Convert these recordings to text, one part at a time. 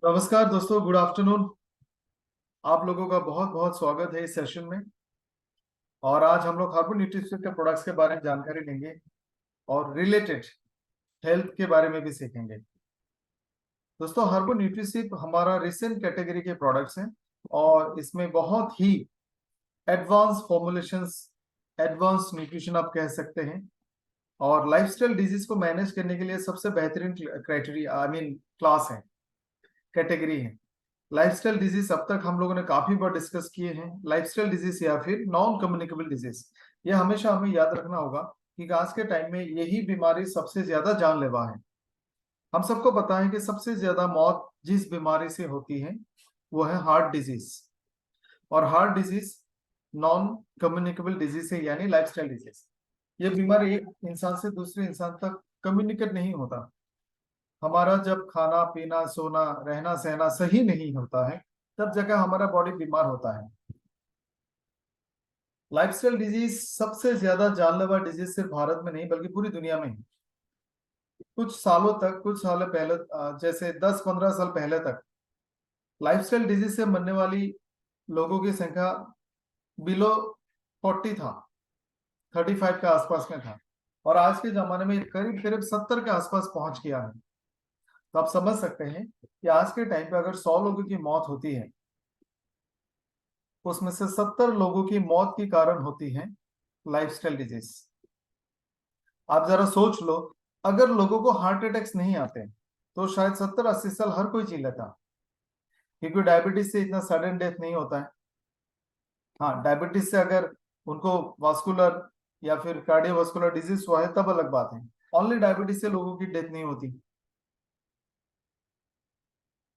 नमस्कार दोस्तों, good afternoon. आप लोगों का बहुत बहुत स्वागत है इस सेशन में। और आज हम लोग हार्बो न्यूट्रिशन के प्रोडक्ट्स के बारे में जानकारी लेंगे और रिलेटेड हेल्थ के बारे में भी सीखेंगे। दोस्तों, हार्बो न्यूट्रिशन हमारा रिसेंट कैटेगरी के प्रोडक्ट्स हैं और इसमें बहुत ही एडवांस फॉर्मुलेशंस, एडवांस न्यूट्रिशन आप कह सकते हैं। और लाइफस्टाइल डिजीज को मैनेज करने के लिए सबसे बेहतरीन क्राइटेरिया क्लास है, कैटेगरी है। लाइफस्टाइल डिजीज अब तक हम लोगों ने काफी बार डिस्कस किए हैं। लाइफस्टाइल डिजीज या फिर नॉन कम्युनिकेबल डिजीज, ये हमेशा हमें याद रखना होगा कि आज के टाइम में यही बीमारी सबसे ज्यादा जानलेवा है। हम सबको पता है कि सबसे ज्यादा मौत जिस बीमारी से होती है वो है हार्ट डिजीज। और heart disease non communicable disease है, यानी लाइफस्टाइल डिजीज। ये बीमारी एक इंसान से दूसरे इंसान तक कम्युनिकेट नहीं होता। हमारा जब खाना पीना सोना रहना सहना सही नहीं होता है, तब जगह हमारा बॉडी बीमार होता है। लाइफस्टाइल डिजीज सबसे ज्यादा जानलेवा डिजीज सिर्फ भारत में नहीं बल्कि पूरी दुनिया में है। कुछ सालों तक, कुछ साल पहले, जैसे 10-15 साल पहले तक लाइफस्टाइल डिजीज से मरने वाली लोगों की संख्या बिलो 40 था, 35 के आसपास में था। और आज के जमाने में करीब करीब 70 के आसपास पहुंच गया है। तो आप समझ सकते हैं कि आज के टाइम पे अगर 100 लोगों की मौत होती है, उसमें से 70 लोगों की मौत की कारण होती है लाइफस्टाइल डिजीज। आप जरा सोच लो, अगर लोगों को हार्ट अटैक्स नहीं आते तो शायद 70-80 साल हर कोई जी लेता, क्योंकि डायबिटीज से इतना सडन डेथ नहीं होता है। हाँ, डायबिटीज से अगर उनको वास्कुलर या फिर कार्डियोवास्कुलर डिजीज हुआ है तब अलग बात है। ओनली डायबिटीज से लोगों की डेथ नहीं होती।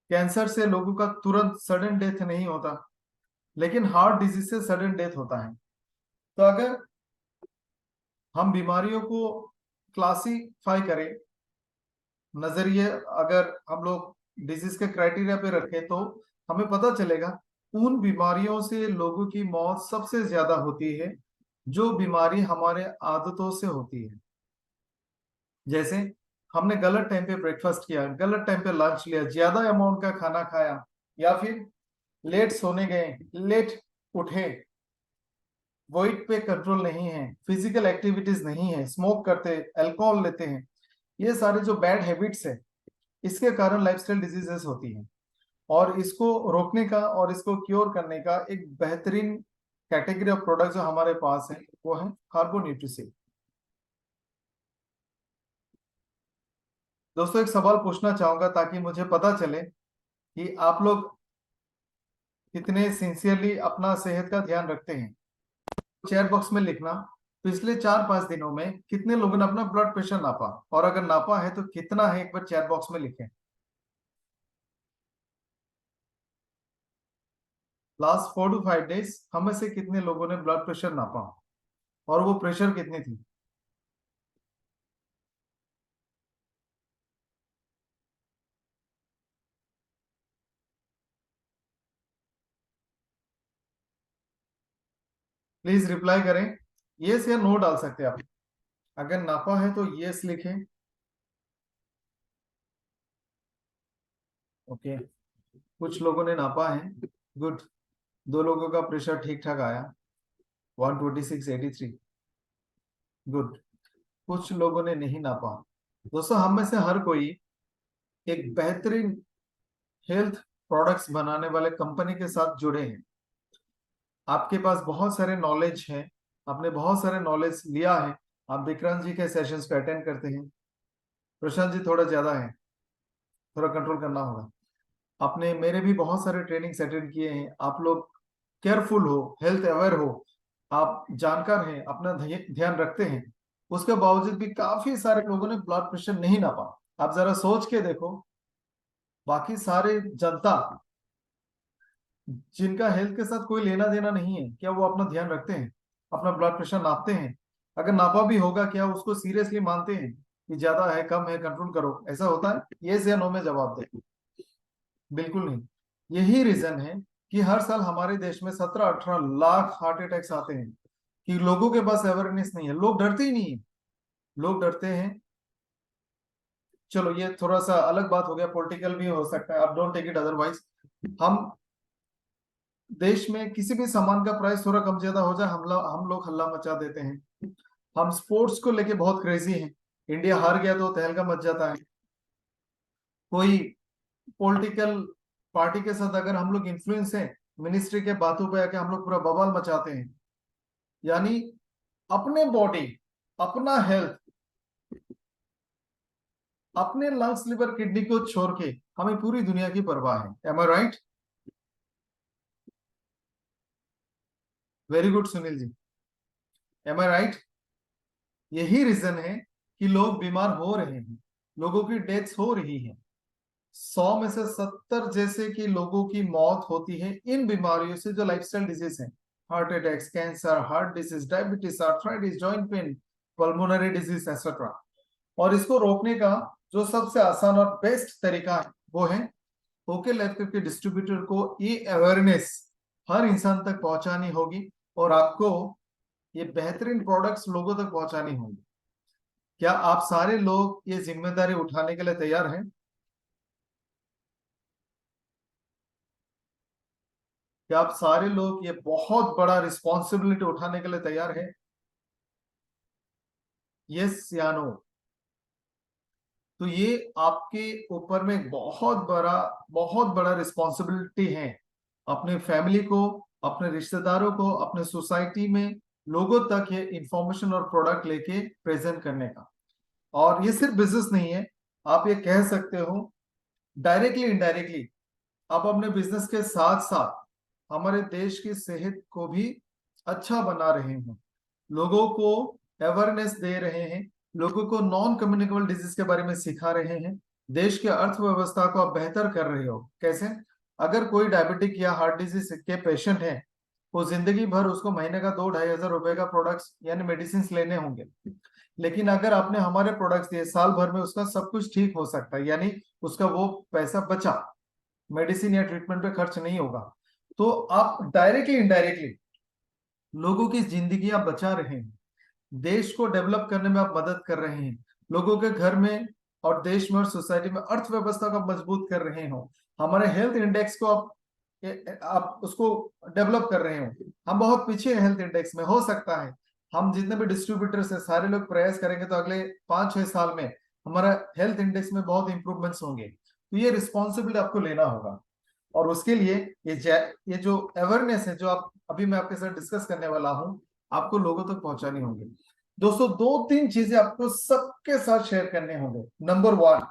कैंसर से लोगों का तुरंत सडन डेथ नहीं होता, लेकिन हार्ट डिजीज से सडन डेथ होता है। तो अगर हम बीमारियों को क्लासीफाई करें, नजरिए अगर हम लोग डिजीज के क्राइटेरिया पे रखें, तो हमें पता चलेगा उन बीमारियों से लोगों की मौत सबसे ज्यादा होती है जो बीमारी हमारे आदतों से होती है। जैसे हमने गलत टाइम पे ब्रेकफास्ट किया, गलत टाइम पे लंच लिया, ज्यादा अमाउंट का खाना खाया, या फिर लेट सोने गए, लेट उठे, वेट पे कंट्रोल नहीं है, फिजिकल एक्टिविटीज नहीं है, स्मोक करते, अल्कोहल लेते हैं, ये सारे जो बैड हैबिट्स है, इसके कारण लाइफस्टाइल डिजीजेस होती हैं। और इसको रोकने का और इसको क्योर करने का एक बेहतरीन कैटेगरी ऑफ प्रोडक्ट जो हमारे पास है वो है कार्बो न्यूट्रिसिल। दोस्तों, एक सवाल पूछना चाहूंगा ताकि मुझे पता चले कि आप लोग कितने सिंसियरली अपना सेहत का ध्यान रखते हैं। चैट बॉक्स में लिखना, पिछले 4-5 दिनों में कितने लोगों ने अपना ब्लड प्रेशर नापा, और अगर नापा है तो कितना है, एक बार चैट बॉक्स में लिखें। लास्ट 4 to 5 डेज हमें से कितने लोगों ने ब्लड प्रेशर नापा, और वो प्रेशर कितनी थी। प्लीज रिप्लाई करें। यस या नो डाल सकते हैं आप। अगर नापा है तो यस लिखें। ओके, कुछ लोगों ने नापा है, गुड। 2 लोगों का प्रेशर ठीक ठाक आया, 126/83, गुड। कुछ लोगों ने नहीं नापा। दोस्तों, हम में से हर कोई एक बेहतरीन हेल्थ प्रोडक्ट्स बनाने वाले कंपनी के साथ जुड़े हैं। आपके पास बहुत सारे नॉलेज है, आपने बहुत सारे नॉलेज लिया है। आप विक्रांत जी के सेशंस को अटेंड करते हैं। प्रशांत जी थोड़ा ज्यादा है, थोड़ा कंट्रोल करना होगा। आपने मेरे भी बहुत सारे ट्रेनिंग्स अटेंड किए हैं। आप लोग केयरफुल हो, हेल्थ अवेयर हो, आप जानकार हैं, अपना ध्यान रखते हैं। उसके बावजूद भी काफी सारे लोगों ने ब्लड प्रेशर नहीं नापा। आप जरा सोच के देखो, बाकी सारे जनता जिनका हेल्थ के साथ कोई लेना देना नहीं है, क्या वो अपना ध्यान रखते हैं, अपना ब्लड प्रेशर नापते हैं? अगर नापा भी होगा, क्या उसको सीरियसली मानते हैं कि ज्यादा है कम है कंट्रोल करो? ऐसा होता है? ये या नो में जवाब दे। बिल्कुल नहीं। यही रीजन है कि हर साल हमारे देश में 17-18 लाख हार्ट अटैक्स आते हैं, कि लोगों के पास अवेयरनेस नहीं है, लोग डरते ही नहीं है। लोग डरते हैं चलो ये थोड़ा सा अलग बात हो गया, पॉलिटिकल भी हो सकता है, आप डोंट टेक इट अदरवाइज। हम देश में किसी भी सामान का प्राइस थोड़ा कम ज्यादा हो जाए, हम लोग हल्ला मचा देते हैं। हम स्पोर्ट्स को लेके बहुत क्रेजी हैं। इंडिया हार गया तो तहलका मच जाता है। कोई पॉलिटिकल पार्टी के साथ अगर हम लोग इन्फ्लुएंस हैं, मिनिस्ट्री के बातों पे आके हम लोग पूरा बवाल मचाते हैं। यानी अपने बॉडी, अपना हेल्थ, अपने लंग्स लिवर किडनी को छोड़ के हमें पूरी दुनिया की परवाह है। एम आई right? Very good Sunil ji, M आई राइट? यही रीजन है कि लोग बीमार हो रहे हैं, लोगों की डेथ्स हो रही है। 100 में से 70 जैसे कि लोगों की मौत होती है इन बीमारियों से जो लाइफस्टाइल डिजीज है। Heart attacks, cancer, heart disease, diabetes, arthritis, joint pain, pulmonary disease etcetera. और इसको रोकने का जो सबसे आसान और बेस्ट तरीका है वो है ओके लाइफ के डिस्ट्रीब्यूटर को ये अवेयरनेस हर इंसान तक पहुंचानी होगी, और आपको ये बेहतरीन प्रोडक्ट्स लोगों तक पहुंचानी होंगी। क्या आप सारे लोग ये जिम्मेदारी उठाने के लिए तैयार हैं? क्या आप सारे लोग ये बहुत बड़ा रिस्पॉन्सिबिलिटी उठाने के लिए तैयार हैं? यस या नो? तो ये आपके ऊपर में बहुत बड़ा रिस्पॉन्सिबिलिटी है, अपने फैमिली को, अपने रिश्तेदारों को, अपने सोसाइटी में लोगों तक ये इंफॉर्मेशन और प्रोडक्ट लेके प्रेजेंट करने का। और ये सिर्फ बिजनेस नहीं है, आप ये कह सकते हो डायरेक्टली इनडायरेक्टली आप अपने बिजनेस के साथ साथ हमारे देश की सेहत को भी अच्छा बना रहे हैं, लोगों को अवेयरनेस दे रहे हैं, लोगों को नॉन कम्युनिकेबल डिजीज के बारे में सिखा रहे हैं, देश के अर्थव्यवस्था को आप बेहतर कर रहे हो। कैसे? अगर कोई डायबिटिक या हार्ट डिजीज के पेशेंट है, वो जिंदगी भर उसको महीने का 2-2,500 रुपए का प्रोडक्ट्स यानी मेडिसिन लेने होंगे। लेकिन अगर आपने हमारे प्रोडक्ट्स दिए, साल भर में उसका सब कुछ ठीक हो सकता है, यानी उसका वो पैसा बचा, मेडिसिन या ट्रीटमेंट पे खर्च नहीं होगा। तो आप डायरेक्टली इनडायरेक्टली लोगों की जिंदगी आप बचा रहे हैं, देश को डेवलप करने में आप मदद कर रहे हैं, लोगों के घर में और देश में और सोसाइटी में अर्थव्यवस्था को मजबूत कर रहे हो, हमारे हेल्थ इंडेक्स को आप उसको डेवलप कर रहे हो। हम बहुत पीछे हैं हेल्थ इंडेक्स में, हो सकता है हम जितने भी डिस्ट्रीब्यूटर्स है सारे लोग प्रयास करेंगे तो अगले 5-6 साल में हमारा हेल्थ इंडेक्स में बहुत इंप्रूवमेंट्स होंगे। तो ये रिस्पॉन्सिबिलिटी आपको लेना होगा, और उसके लिए ये जो अवेयरनेस है जो आप अभी मैं आपके साथ डिस्कस करने वाला हूं, आपको लोगों तक पहुंचानी होगी। दोस्तों 2-3 चीजें आपको सबके साथ शेयर करने होंगे। नंबर 1,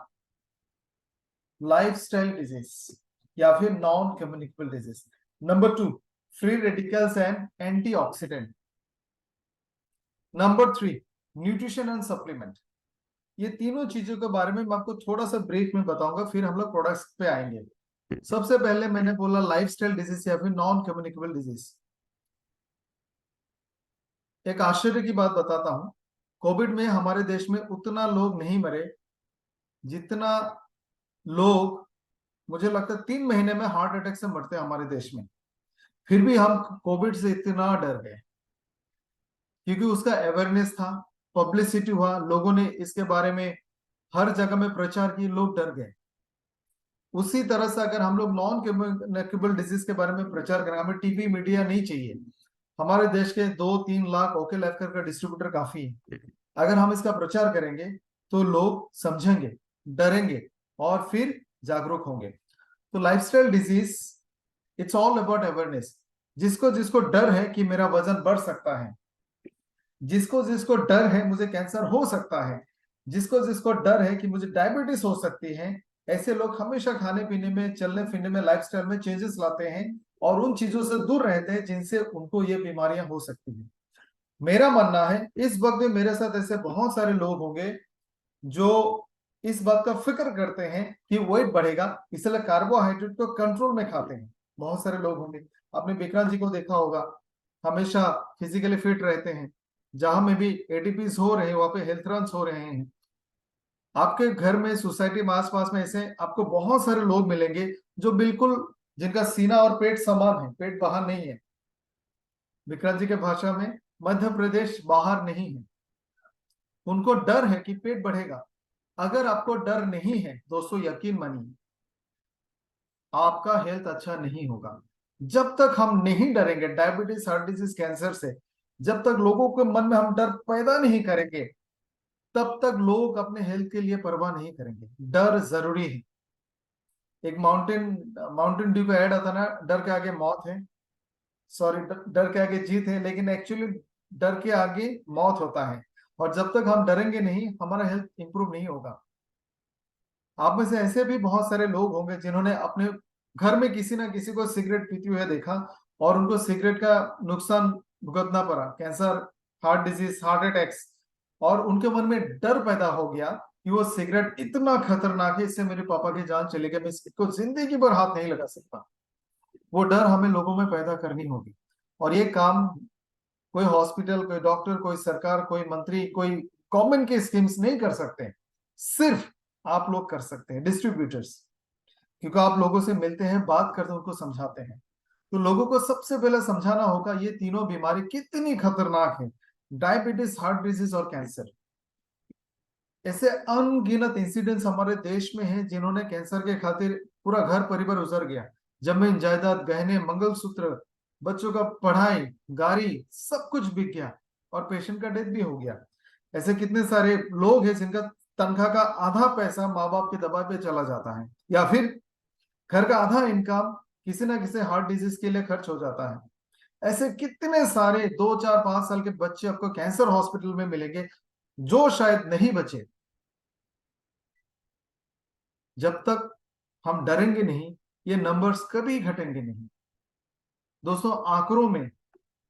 लाइफस्टाइल डिजीज या फिर non communicable disease. Number 2, free radicals and antioxidant. Number 3, nutrition and supplement. ये तीनों चीजों के बारे में मैं आपको थोड़ा सा ब्रीफ में बताऊंगा, फिर हम लोग प्रोडक्ट्स पे आएंगे। सबसे पहले मैंने बोला लाइफस्टाइल डिजीज या फिर नॉन कम्युनिकेबल डिजीज। एक आश्चर्य की बात बताता हूं, कोविड में हमारे देश में उतना लोग नहीं मरे जितना लोग मुझे लगता है 3 महीने में हार्ट अटैक से मरते हैं हमारे देश में। फिर भी हम कोविड से इतना डर गए क्योंकि उसका अवेयरनेस था, पब्लिसिटी हुआ, लोगों ने इसके बारे में हर जगह में प्रचार की, लोग डर गए। उसी तरह से अगर हम लोग नॉन कम्युनिकेबल डिजीज के बारे में प्रचार करें, हमें टीवी मीडिया नहीं चाहिए, हमारे देश के 2-3 लाख ओके लाइफ का डिस्ट्रीब्यूटर काफी है। अगर हम इसका प्रचार करेंगे तो लोग समझेंगे, डरेंगे और फिर जागरूक होंगे। तो lifestyle disease, it's all about awareness. जिसको जिसको डर है कि मेरा वजन बढ़ सकता है, जिसको जिसको डर है मुझे कैंसर हो सकता है, जिसको जिसको डर है कि मुझे डायबिटीज हो सकती है, ऐसे लोग हमेशा खाने पीने में, चलने फिरने में, लाइफस्टाइल में चेंजेस लाते हैं और उन चीजों से दूर रहते हैं जिनसे उनको ये बीमारियां हो सकती हैं। मेरा मानना है इस वक्त में मेरे साथ ऐसे बहुत सारे लोग होंगे जो इस बात का फिक्र करते हैं कि वेट बढ़ेगा, इसलिए कार्बोहाइड्रेट को कंट्रोल में खाते हैं। बहुत सारे लोग होंगे, आपने विक्रांत जी को देखा होगा, हमेशा फिजिकली फिट रहते हैं, जहां में भी एटीपीज हो रहे हैं वहां पे हेल्थ रन्स हो रहे हैं। आपके घर में, सोसाइटी में, आसपास में ऐसे आपको बहुत सारे लोग मिलेंगे जो बिल्कुल, जिनका सीना और पेट समान है, पेट बाहर नहीं है। विक्रांत जी के भाषा में मध्य प्रदेश बाहर नहीं है। उनको डर है कि पेट बढ़ेगा, अगर आपको डर नहीं है दोस्तों, यकीन मानिए आपका हेल्थ अच्छा नहीं होगा। जब तक हम नहीं डरेंगे डायबिटीज, हार्ट डिजीज, कैंसर से, जब तक लोगों के मन में हम डर पैदा नहीं करेंगे, तब तक लोग अपने हेल्थ के लिए परवाह नहीं करेंगे। डर जरूरी है। एक माउंटेन ड्यू का ऐड आता ना, डर के आगे मौत है, सॉरी, डर के आगे जीत है, लेकिन एक्चुअली डर के आगे मौत होता है। और जब तक हम डरेंगे नहीं, हमारा हेल्थ इंप्रूव नहीं होगा। आप में से ऐसे भी बहुत सारे लोग होंगे जिन्होंने अपने घर में किसी ना किसी को सिगरेट पीते हुए देखा और उनको सिगरेट का नुकसान भुगतना पड़ा, cancer, heart disease, heart attacks, और उनके मन में डर पैदा हो गया कि वो सिगरेट इतना खतरनाक है, इससे मेरे पापा की जान चली गई, मैं इसको जिंदगी भर हाथ नहीं लगा सकता। वो डर हमें लोगों में पैदा करनी होगी। और ये काम कोई हॉस्पिटल, कोई डॉक्टर, कोई सरकार, कोई मंत्री, कोई गवर्नमेंट के स्कीम्स नहीं कर सकते। सिर्फ आप लोग कर सकते हैं, डिस्ट्रीब्यूटर्स, क्योंकि आप लोगों से मिलते हैं, बात करते हैं, उनको समझाते हैं। तो लोगों को सबसे पहले समझाना होगा ये तीनों बीमारी कितनी खतरनाक है, डायबिटीज, हार्ट डिजीज और कैंसर। ऐसे अनगिनत इंसिडेंट्स हमारे देश में हैं जिन्होंने कैंसर के खातिर पूरा घर परिवार उजड़ गया, जमीन जायदाद, गहने, मंगलसूत्र, बच्चों का पढ़ाई, गाड़ी, सब कुछ बिक गया और पेशेंट का डेथ भी हो गया। ऐसे कितने सारे लोग हैं जिनका तनख्वाह का आधा पैसा माँ बाप के दबाव पे चला जाता है, या फिर घर का आधा इनकम किसी ना किसी हार्ट डिजीज के लिए खर्च हो जाता है। ऐसे कितने सारे 2 4 5 साल के बच्चे आपको कैंसर हॉस्पिटल में मिलेंगे जो शायद नहीं बचे। जब तक हम डरेंगे नहीं, ये नंबर्स कभी घटेंगे नहीं। दोस्तों, आंकड़ों में,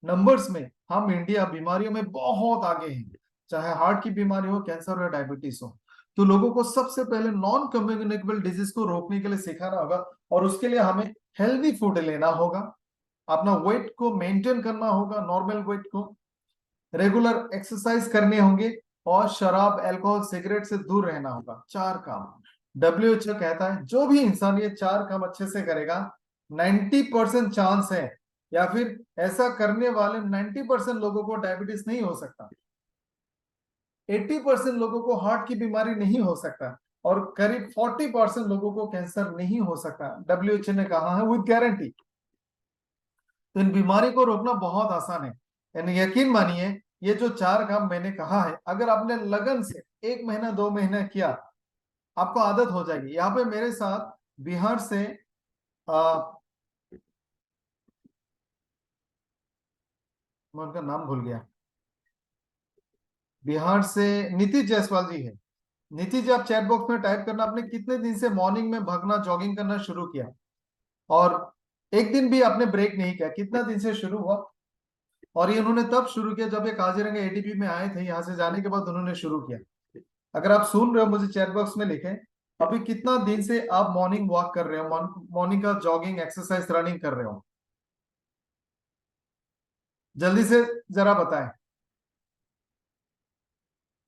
नंबर्स में हम इंडिया बीमारियों में बहुत आगे हैं, चाहे हार्ट की बीमारी हो, कैंसर या डायबिटीज हो। तो लोगों को सबसे पहले नॉन कम्युनिकेबल डिजीज को रोकने के लिए सिखाना होगा, और उसके लिए हमें हेल्दी फूड लेना होगा, अपना वेट को मेंटेन करना होगा, नॉर्मल वेट को, रेगुलर एक्सरसाइज करने होंगे, और शराब, अल्कोहल, सिगरेट से दूर रहना होगा। 4 काम WHO कहता है जो भी इंसान ये 4 काम अच्छे से करेगा, 90% चांस है, या फिर ऐसा करने वाले 90% लोगों को डायबिटीज नहीं हो सकता, 80% लोगों को हार्ट की बीमारी नहीं हो सकता, और करीब 40% लोगों को कैंसर नहीं हो सकता। WHO ने कहा है विद गारंटी। तो इन बीमारी को रोकना बहुत आसान है। यानी यकीन मानिए, ये जो 4 काम मैंने कहा है, अगर आपने लगन से 1 महीना 2 महीना किया, आपको आदत हो जाएगी। यहाँ पे मेरे साथ बिहार से मैं उनका नाम भूल गया, बिहार से नीतीश जायसवाल जी है। नीतीश जी, आप चैट बॉक्स में टाइप करना, आपने कितने दिन से मॉर्निंग में भागना, जॉगिंग करना शुरू किया, और एक दिन भी आपने ब्रेक नहीं किया, कितना दिन से शुरू हुआ? और ये उन्होंने तब शुरू किया जब ये काजीरंगा ADP में आए थे, यहाँ से जाने के बाद उन्होंने शुरू किया। अगर आप सुन रहे हो, मुझे चैट बॉक्स में लिखें अभी कितना दिन से आप मॉर्निंग वॉक कर रहे हो, मॉर्निंग का जॉगिंग, एक्सरसाइज, रनिंग कर रहे हो, जल्दी से जरा बताएं।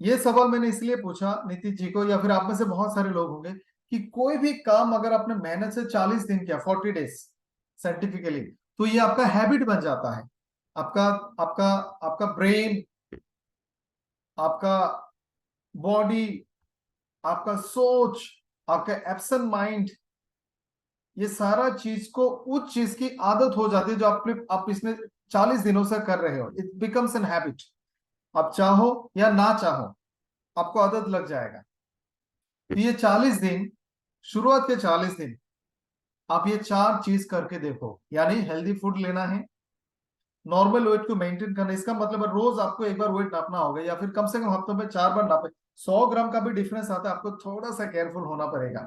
ये सवाल मैंने इसलिए पूछा नीतीश जी को, या फिर आप में से बहुत सारे लोग होंगे, कि कोई भी काम अगर आपने मेहनत से 40 दिन किया, 40 डेज साइंटिफिकली, तो ये आपका हैबिट बन जाता है। आपका आपका आपका ब्रेन, आपका बॉडी, आपका सोच, आपका एब्सेंट माइंड, ये सारा चीज को, उस चीज की आदत हो जाती है जो आप इसमें 40 दिनों से कर रहे हो। It becomes an habit. आप चाहो या ना चाहो, आपको आदत लग जाएगा। तो ये 40 दिन, शुरुआत के 40 दिन आप ये 4 चीज करके देखो। यानी हेल्दी फूड लेना है, नॉर्मल वेट को मेंटेन करना, इसका मतलब है रोज आपको एक बार वेट नापना होगा, या फिर कम से कम हफ्तों में 4 बार नापे। 100 ग्राम का भी डिफरेंस आता है, आपको थोड़ा सा केयरफुल होना पड़ेगा।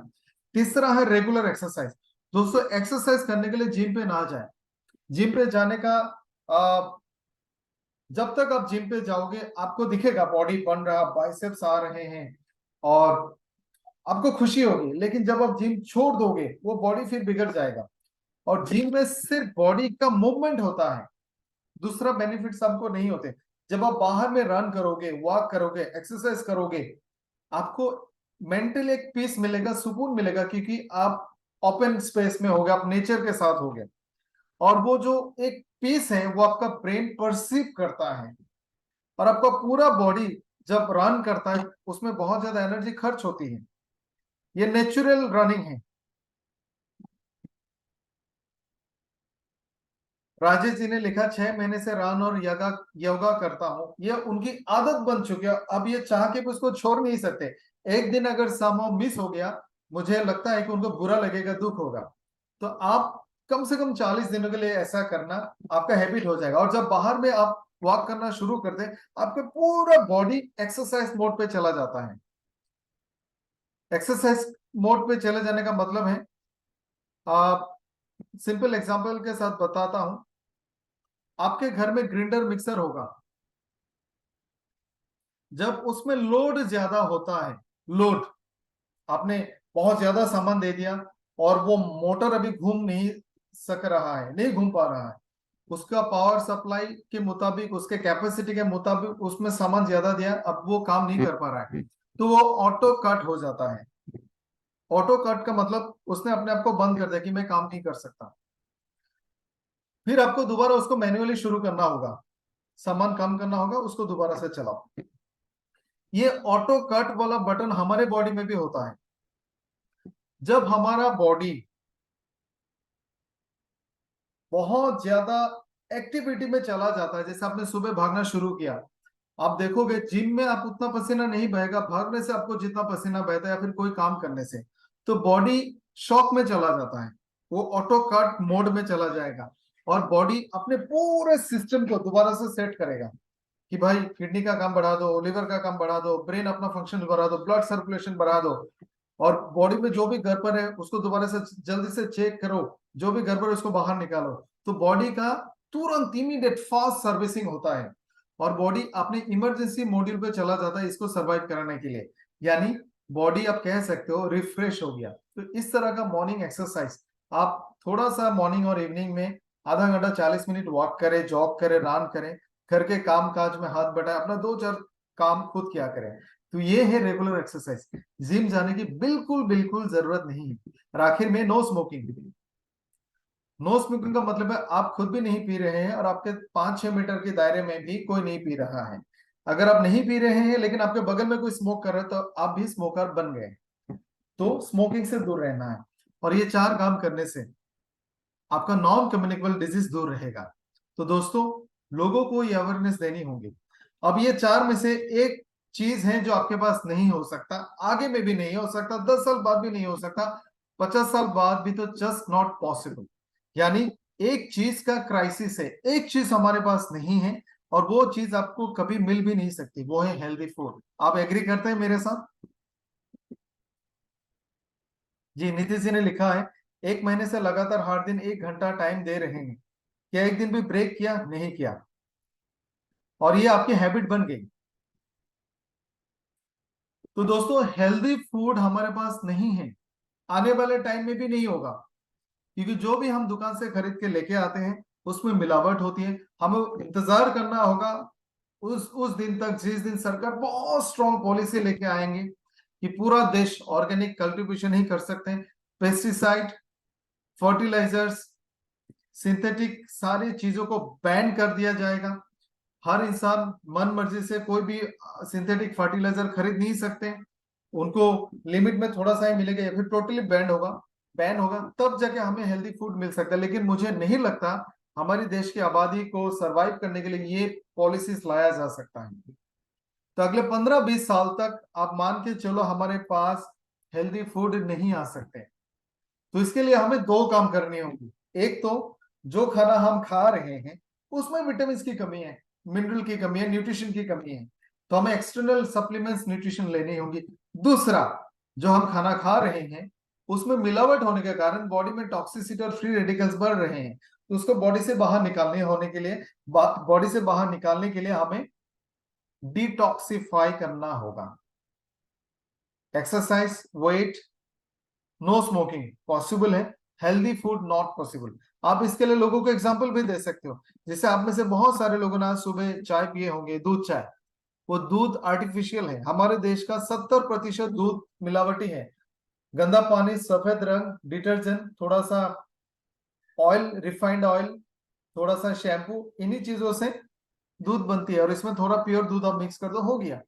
तीसरा है रेगुलर एक्सरसाइज। दोस्तों, एक्सरसाइज करने के लिए जिम पे ना जाए। जिम पे जाने का, जब तक आप जिम पे जाओगे आपको दिखेगा बॉडी बन रहा, बाइसेप्स आ रहे हैं, और आपको खुशी होगी, लेकिन जब आप जिम छोड़ दोगे वो बॉडी फिर बिगड़ जाएगा। और जिम में सिर्फ बॉडी का मूवमेंट होता है, दूसरा बेनिफिट्स आपको नहीं होते। जब आप बाहर में रन करोगे, वॉक करोगे, एक्सरसाइज करोगे, आपको मेंटल एक पीस मिलेगा, सुकून मिलेगा, क्योंकि आप ओपन स्पेस में होगे, आप नेचर के साथ होगे, और वो जो एक पीस है वो आपका ब्रेन परसीव करता है, और आपका पूरा बॉडी जब रन करता है उसमें बहुत ज्यादा एनर्जी खर्च होती है, ये नेचुरल रनिंग है। राजेश जी ने लिखा 6 महीने से रन और योगा योगा करता हूँ, ये उनकी आदत बन चुकी है, अब ये चाह के भी उसको छोड़ नहीं सकते। एक दिन अगर समहाउ मिस हो गया, मुझे लगता है कि उनको बुरा लगेगा, दुख होगा। तो आप कम से कम 40 दिनों के लिए ऐसा करना, आपका हैबिट हो जाएगा। और जब बाहर में आप वॉक करना शुरू कर दे, आपका पूरा बॉडी एक्सरसाइज मोड पे चला जाता है। एक्सरसाइज मोड पे चले जाने का मतलब है, आप सिंपल एग्जांपल के साथ बताता हूं। आपके घर में ग्राइंडर मिक्सर होगा, जब उसमें लोड ज्यादा होता है, लोड, आपने बहुत ज्यादा सामान दे दिया और वो मोटर अभी घूम नहीं सक रहा है, नहीं घूम पा रहा है, उसका पावर सप्लाई के मुताबिक, उसके कैपेसिटी के मुताबिक उसमें सामान ज्यादा दिया, अब वो काम नहीं कर पा रहा है, तो वो ऑटो कट हो जाता है। ऑटो कट का मतलब उसने अपने आप को बंद कर दिया कि मैं काम नहीं कर सकता। फिर आपको दोबारा उसको मैन्युअली शुरू करना होगा, सामान कम करना होगा, उसको दोबारा से चलाओ। ये ऑटो कट वाला बटन हमारे बॉडी में भी होता है। जब हमारा बॉडी बहुत ज्यादा एक्टिविटी में चला जाता है, जैसे आपने सुबह भागना शुरू किया, आप देखोगे जिम में आप उतना पसीना नहीं बहेगा भागने से, आपको जितना पसीना बहता है या फिर कोई काम करने से, तो बॉडी शॉक में चला जाता है, वो ऑटो कट मोड में चला जाएगा और बॉडी अपने पूरे सिस्टम को दोबारा से सेट करेगा कि भाई किडनी का काम बढ़ा दो, लिवर का काम बढ़ा दो, ब्रेन अपना फंक्शन बढ़ा दो, ब्लड सर्कुलेशन बढ़ा दो, और बॉडी में जो भी गड़बड़ है उसको दोबारा से जल्दी से चेक करो, जो भी गड़बड़ है उसको बाहर निकालो। तो बॉडी का तुरंत इमीडिएट फास्ट सर्विसिंग होता है और बॉडी अपने इमरजेंसी मॉड्यूल पे चला जाता है इसको सरवाइव कराने के लिए। यानी बॉडी आप कह सकते हो रिफ्रेश हो गया। तो इस तरह का मॉर्निंग एक्सरसाइज आप थोड़ा सा मॉर्निंग और इवनिंग में आधा घंटा 40 मिनट वॉक करें, जॉग करें, रन करें, घर के काम काज में हाथ बटाए, अपना दो चार काम खुद किया करें। तो ये है रेगुलर एक्सरसाइज, जिम जाने की बिल्कुल बिल्कुल जरूरत नहीं है। और आखिर में नो स्मोकिंग। नो स्मोकिंग का मतलब है आप खुद भी नहीं पी रहे हैं और आपके 5-6 मीटर के दायरे में भी कोई नहीं पी रहा है। अगर आप नहीं पी रहे हैं लेकिन आपके बगल में कोई स्मोक कर रहा है, तो आप भी स्मोकर बन गए। तो स्मोकिंग से दूर रहना है, और ये 4 काम करने से आपका नॉन कम्युनिकेबल डिजीज दूर रहेगा। तो दोस्तों, लोगों को ये अवेयरनेस देनी होगी। अब ये 4 में से एक चीज है जो आपके पास नहीं हो सकता, आगे में भी नहीं हो सकता, 10 साल बाद भी नहीं हो सकता, 50 साल बाद भी, तो जस्ट नॉट पॉसिबल। यानी एक चीज का क्राइसिस है, एक चीज हमारे पास नहीं है और वो चीज आपको कभी मिल भी नहीं सकती, वो है हेल्दी फूड। आप एग्री करते हैं मेरे साथ? जी, नीतीश जी ने लिखा है 1 महीने से लगातार हर दिन 1 घंटा टाइम दे रहे हैं, क्या एक दिन भी ब्रेक किया? नहीं किया, और ये आपकी हैबिट बन गई। तो दोस्तों, हेल्दी फूड हमारे पास नहीं है, आने वाले टाइम में भी नहीं होगा, क्योंकि जो भी हम दुकान से खरीद के लेके आते हैं उसमें मिलावट होती है। हमें इंतजार करना होगा उस दिन तक जिस दिन सरकार बहुत स्ट्रॉन्ग पॉलिसी लेके आएंगे कि पूरा देश ऑर्गेनिक कल्टीवेशन ही कर सकते हैं। पेस्टिसाइड, फर्टिलाइजर्स, सिंथेटिक सारी चीजों को बैन कर दिया जाएगा। हर इंसान मन मर्जी से कोई भी सिंथेटिक फर्टिलाइजर खरीद नहीं सकते, उनको लिमिट में थोड़ा सा ही मिलेगा या फिर टोटली बैन होगा तब जाके हमें हेल्दी फूड मिल सकता है। लेकिन मुझे नहीं लगता हमारी देश की आबादी को सरवाइव करने के लिए ये पॉलिसीज लाया जा सकता है। तो अगले 15-20 साल तक आप मान के चलो हमारे पास हेल्दी फूड नहीं आ सकते। तो इसके लिए हमें 2 काम करने होंगे। एक तो जो खाना हम खा रहे हैं उसमें विटामिन की कमी है, मिनरल की कमी है, न्यूट्रिशन की कमी है, तो हमें एक्सटर्नल सप्लीमेंट्स न्यूट्रिशन लेनी होंगी। दूसरा, जो हम खाना खा रहे हैं उसमें मिलावट होने के कारण बॉडी में टॉक्सिसिटी और फ्री रेडिकल्स बढ़ रहे हैं, तो उसको बॉडी से बाहर निकालने के लिए हमें डिटॉक्सिफाई करना होगा। Exercise, weight, no smoking possible है, हेल्दी फूड नॉट पॉसिबल। आप इसके लिए लोगों को एग्जांपल भी दे सकते हो। जैसे आप में से बहुत सारे लोगों ने आज सुबह चाय पिए होंगे, दूध चाय, वो दूध आर्टिफिशियल है। हमारे देश का 70% दूध मिलावटी है। गंदा पानी, सफेद रंग, डिटर्जेंट, थोड़ा सा ऑयल, रिफाइंड ऑयल, थोड़ा सा शैम्पू, इन्हीं चीजों से दूध बनती है और इसमें थोड़ा प्योर दूध आप मिक्स कर दो, हो गया।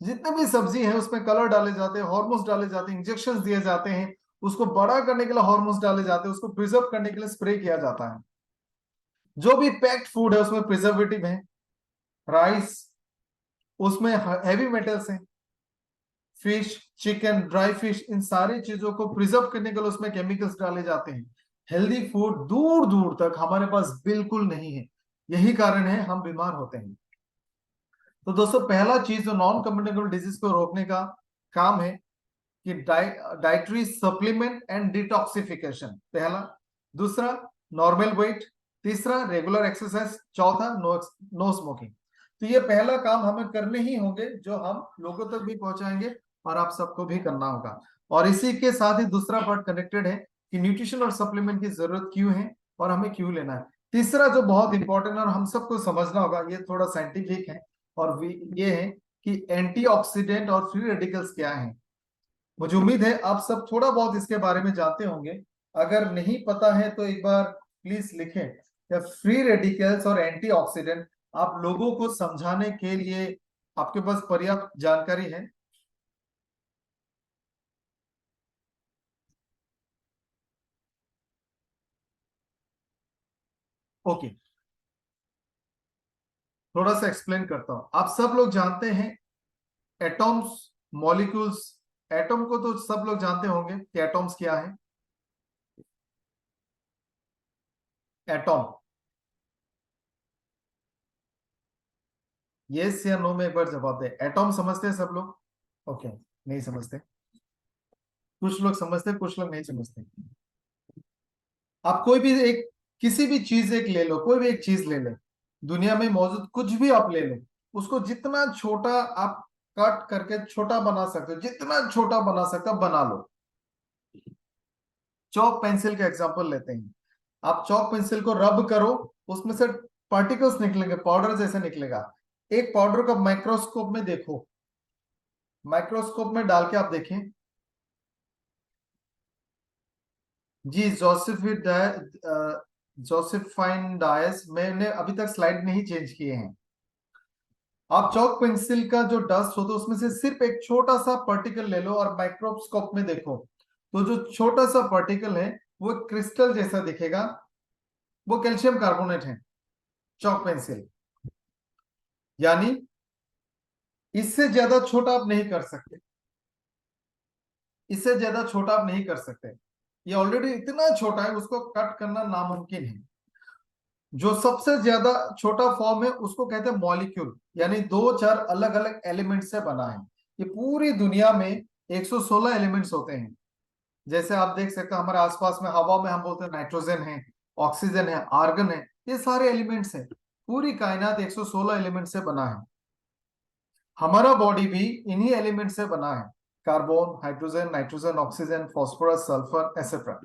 जितने भी सब्जी है उसमें कलर डाले जाते हैं, हार्मोन्स डाले जाते हैं, इंजेक्शन दिए जाते हैं, उसको बड़ा करने के लिए हार्मोन्स डाले जाते हैं, उसको प्रिजर्व करने के लिए स्प्रे किया जाता है। जो भी पैक्ड फूड है उसमें प्रिजर्वेटिव है, राइस उसमें हैवी मेटल्स हैं, फिश, चिकन, ड्राई फिश, इन सारी चीजों को प्रिजर्व करने के लिए उसमें केमिकल्स डाले जाते हैं। हेल्दी फूड दूर दूर तक हमारे पास बिल्कुल नहीं है, यही कारण है हम बीमार होते हैं। तो दोस्तों पहला चीज जो नॉन कम्युनिकेबल डिजीज को रोकने का काम है कि डाइटरी सप्लीमेंट एंड डिटॉक्सिफिकेशन, पहला। दूसरा, नॉर्मल वेट। तीसरा, रेगुलर एक्सरसाइज। चौथा, नो स्मोकिंग। तो ये पहला काम हमें करने ही होंगे, जो हम लोगों तक भी पहुंचाएंगे और आप सबको भी करना होगा। और इसी के साथ ही दूसरा पार्ट कनेक्टेड है कि न्यूट्रिशन और सप्लीमेंट की जरूरत क्यों है और हमें क्यों लेना है। तीसरा जो बहुत इंपॉर्टेंट और हम सबको समझना होगा, ये थोड़ा साइंटिफिक है, और ये है कि एंटीऑक्सीडेंट और फ्री रेडिकल्स क्या हैं। मुझे उम्मीद है आप सब थोड़ा बहुत इसके बारे में जानते होंगे। अगर नहीं पता है तो एक बार प्लीज लिखें या फ्री रेडिकल्स और एंटीऑक्सीडेंट आप लोगों को समझाने के लिए आपके पास पर्याप्त जानकारी है। ओके, थोड़ा सा एक्सप्लेन करता हूं। आप सब लोग जानते हैं एटॉम्स, मॉलिक्यूल्स। एटॉम को तो सब लोग जानते होंगे कि एटॉम्स क्या है। एटॉम, यस या नो में एक बार जवाब दे। एटॉम समझते हैं सब लोग? ओके, नहीं समझते। कुछ लोग समझते, कुछ लोग नहीं समझते। आप कोई भी एक, किसी भी चीज एक ले लो, कोई भी एक चीज ले लो, दुनिया में मौजूद कुछ भी आप ले लो, उसको जितना छोटा आप कट करके छोटा बना सकते हो, जितना छोटा बना सकते हो बना लो। चौक पेंसिल का एग्जांपल लेते हैं। आप चौक पेंसिल को रब करो, उसमें से पार्टिकल्स निकलेंगे, पाउडर जैसे निकलेगा। एक पाउडर को माइक्रोस्कोप में देखो, माइक्रोस्कोप में डाल के आप देखें। जी, जोसेफाइन डायस, मैंने अभी तक स्लाइड नहीं चेंज किए हैं। आप चौक पेंसिल का जो डस्ट होता है उसमें से सिर्फ एक छोटा सा पार्टिकल ले लो और माइक्रोस्कोप में देखो, तो जो छोटा सा पार्टिकल है वो क्रिस्टल जैसा दिखेगा, वो कैल्शियम कार्बोनेट है, चौक पेंसिल। यानी इससे ज्यादा छोटा आप नहीं कर सकते, इससे ज्यादा छोटा आप नहीं कर सकते। ये ऑलरेडी इतना छोटा है, उसको कट करना नामुमकिन है। जो सबसे ज्यादा छोटा फॉर्म है उसको कहते हैं मॉलिक्यूल, यानी दो चार अलग अलग एलिमेंट से बना है। ये पूरी दुनिया में 116 एलिमेंट्स होते हैं। जैसे आप देख सकते हैं हमारे आसपास में हवा में हम बोलते हैं नाइट्रोजन है, ऑक्सीजन है, आर्गन है, ये सारे एलिमेंट्स हैं। पूरी कायनात 116 एलिमेंट से बना है। हमारा बॉडी भी इन्हीं एलिमेंट से बना है, carbon, hydrogen, nitrogen, oxygen, phosphorus, sulphur, etcetera.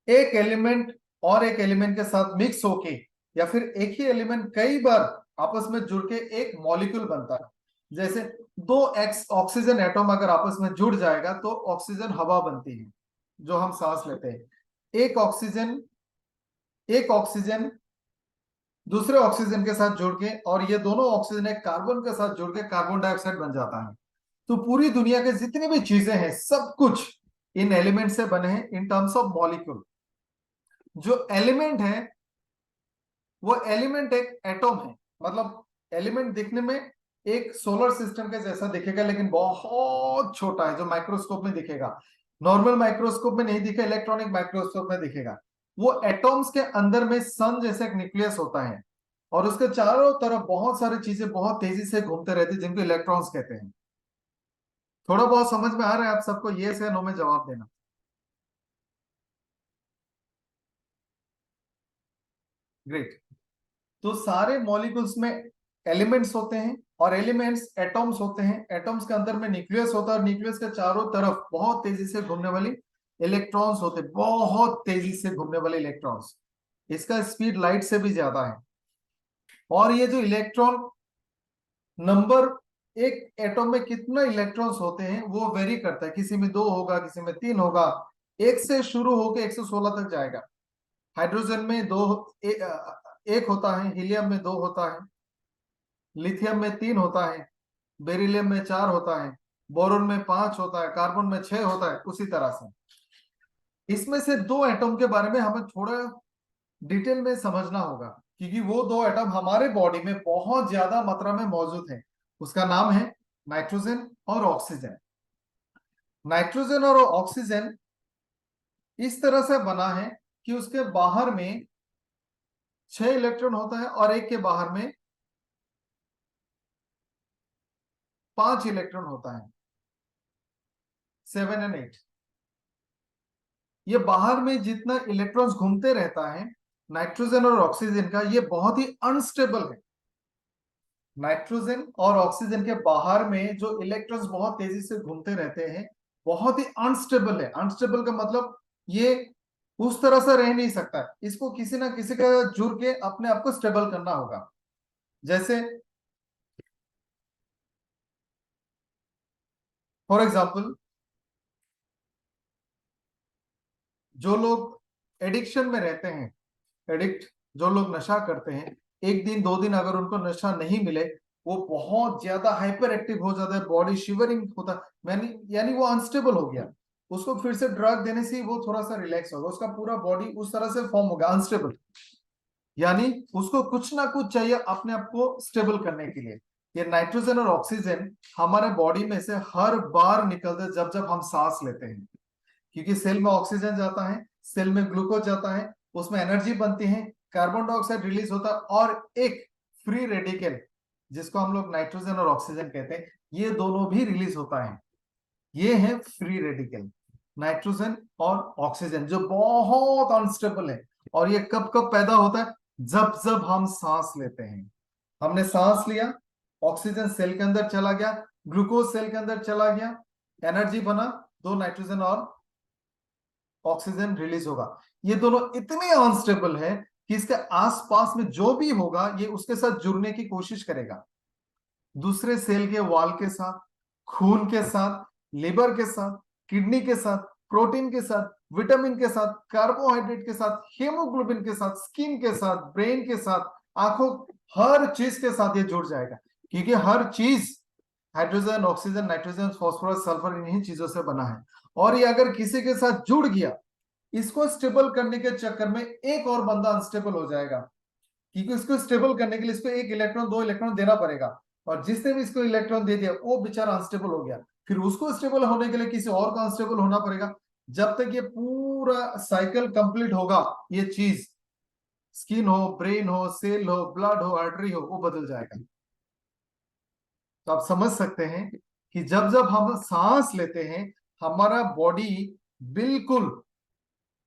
एक एलिमेंट और एक एलिमेंट के साथ मिक्स होके या फिर एक ही एलिमेंट कई बार आपस में जुड़ के एक मॉलिक्यूल बनता है। जैसे दो एक्स ऑक्सीजन एटॉम अगर आपस में जुड़ जाएगा तो ऑक्सीजन हवा बनती है जो हम सांस लेते हैं। एक ऑक्सीजन दूसरे ऑक्सीजन के साथ जुड़ के, और ये दोनों ऑक्सीजन एक कार्बन के साथ जुड़ के कार्बन डाइऑक्साइड बन जाता है। तो पूरी दुनिया के जितनी भी चीजें हैं सब कुछ इन एलिमेंट से बने हैं इन टर्म्स ऑफ मॉलिक्यूल। जो एलिमेंट है वो एलिमेंट एक एटॉम है, मतलब एलिमेंट दिखने में एक सोलर सिस्टम के जैसा दिखेगा लेकिन बहुत छोटा है, जो माइक्रोस्कोप में दिखेगा। नॉर्मल माइक्रोस्कोप में नहीं दिखेगा, इलेक्ट्रॉनिक माइक्रोस्कोप में दिखेगा। वो एटॉम्स के अंदर में सन जैसा एक न्यूक्लियस होता है, और उसके चारों तरफ बहुत सारी चीजें बहुत तेजी से घूमते रहती है जिनको इलेक्ट्रॉन्स कहते हैं। थोड़ा बहुत समझ में आ रहा है आप सबको? ये से नो में जवाब देना। ग्रेट। तो सारे मॉलिक्यूल्स में एलिमेंट्स होते हैं, और एलिमेंट्स एटॉम्स होते हैं। एटॉम्स के अंदर में न्यूक्लियस होता है, और न्यूक्लियस के चारों तरफ बहुत तेजी से घूमने वाली इलेक्ट्रॉन्स होते हैं, बहुत तेजी से घूमने वाले इलेक्ट्रॉन्स। इसका स्पीड लाइट से भी ज्यादा है। और ये जो इलेक्ट्रॉन नंबर, एक एटॉम में कितना इलेक्ट्रॉन्स होते हैं वो वेरी करता है, किसी में दो होगा, किसी में तीन होगा। एक से शुरू होकर 116 तक जाएगा। हाइड्रोजन में एक होता है, हीलियम में दो होता है, लिथियम में 3 होता है, बेरिलियम में 4 होता है, बोरोन में 5 होता है, कार्बन में 6 होता है। उसी तरह से इसमें से 2 एटम के बारे में हमें थोड़ा डिटेल में समझना होगा, क्योंकि वो 2 एटम हमारे बॉडी में बहुत ज्यादा मात्रा में मौजूद है। उसका नाम है नाइट्रोजन और ऑक्सीजन। नाइट्रोजन और ऑक्सीजन इस तरह से बना है कि उसके बाहर में 6 इलेक्ट्रॉन होता है और एक के बाहर में 5 इलेक्ट्रॉन होता है, 7 एंड 8। ये बाहर में जितना इलेक्ट्रॉन्स घूमते रहता है नाइट्रोजन और ऑक्सीजन का, ये बहुत ही अनस्टेबल है। नाइट्रोजन और ऑक्सीजन के बाहर में जो इलेक्ट्रॉन्स बहुत तेजी से घूमते रहते हैं, बहुत ही अनस्टेबल है। अनस्टेबल का मतलब ये उस तरह से रह नहीं सकता, इसको किसी ना किसी का जुड़ के अपने आप को स्टेबल करना होगा। जैसे फॉर एग्जाम्पल, जो लोग एडिक्शन में रहते हैं, एडिक्ट जो लोग नशा करते हैं, एक दिन 2 दिन अगर उनको नशा नहीं मिले, वो बहुत ज्यादा हाइपर एक्टिव हो जाता है, बॉडी शिवरिंग होता है, यानी वो अनस्टेबल हो गया। उसको फिर से ड्रग देने से वो थोड़ा सा रिलैक्स होगा, उसका पूरा बॉडी उस तरह से फॉर्म होगा अनस्टेबल। यानी उसको कुछ ना कुछ चाहिए अपने आप को स्टेबल करने के लिए। ये नाइट्रोजन और ऑक्सीजन हमारे बॉडी में से हर बार निकलते जब जब हम सांस लेते हैं, क्योंकि सेल में ऑक्सीजन जाता है, सेल में ग्लूकोज जाता है, उसमें एनर्जी बनती है, कार्बन डाइऑक्साइड रिलीज होता है, और एक फ्री रेडिकल जिसको हम लोग नाइट्रोजन और ऑक्सीजन कहते हैं, ये दोनों भी रिलीज होता है। ये है फ्री रेडिकल, नाइट्रोजन और ऑक्सीजन, जो बहुत अनस्टेबल है। और ये कब कब पैदा होता है? जब जब हम सांस लेते हैं। हमने सांस लिया, ऑक्सीजन सेल के अंदर चला गया, ग्लूकोज सेल के अंदर चला गया, एनर्जी बना, 2 नाइट्रोजन और ऑक्सीजन रिलीज होगा। ये दोनों इतने अनस्टेबल है कि इसके आसपास में जो भी होगा ये उसके साथ जुड़ने की कोशिश करेगा, दूसरे सेल के वॉल के साथ, खून के साथ, लिवर के साथ, किडनी के साथ, प्रोटीन के साथ, विटामिन के साथ, कार्बोहाइड्रेट के साथ, हेमोग्लोबिन के साथ, स्किन के साथ, ब्रेन के साथ, आंखों, हर चीज के साथ ये जुड़ जाएगा, क्योंकि हर चीज hydrogen, oxygen, nitrogen, phosphorus, sulphur इन्हीं चीजों से बना है। और ये अगर किसी के साथ जुड़ गया, इसको स्टेबल करने के चक्कर में एक और बंदा अनस्टेबल हो जाएगा, क्योंकि इसको स्टेबल करने के लिए इसको 1 इलेक्ट्रॉन 2 इलेक्ट्रॉन देना पड़ेगा, और जिसने भी इसको इलेक्ट्रॉन दे दिया वो बेचारा अनस्टेबल हो गया। फिर उसको स्टेबल होने के लिए किसी और को अनस्टेबल होना पड़ेगा। जब तक ये पूरा साइकिल कंप्लीट होगा, ये चीज स्किन हो, ब्रेन हो, सेल हो, ब्लड हो, आर्टरी हो, वो बदल जाएगा। तो आप समझ सकते हैं कि जब जब हम सांस लेते हैं, हमारा बॉडी बिल्कुल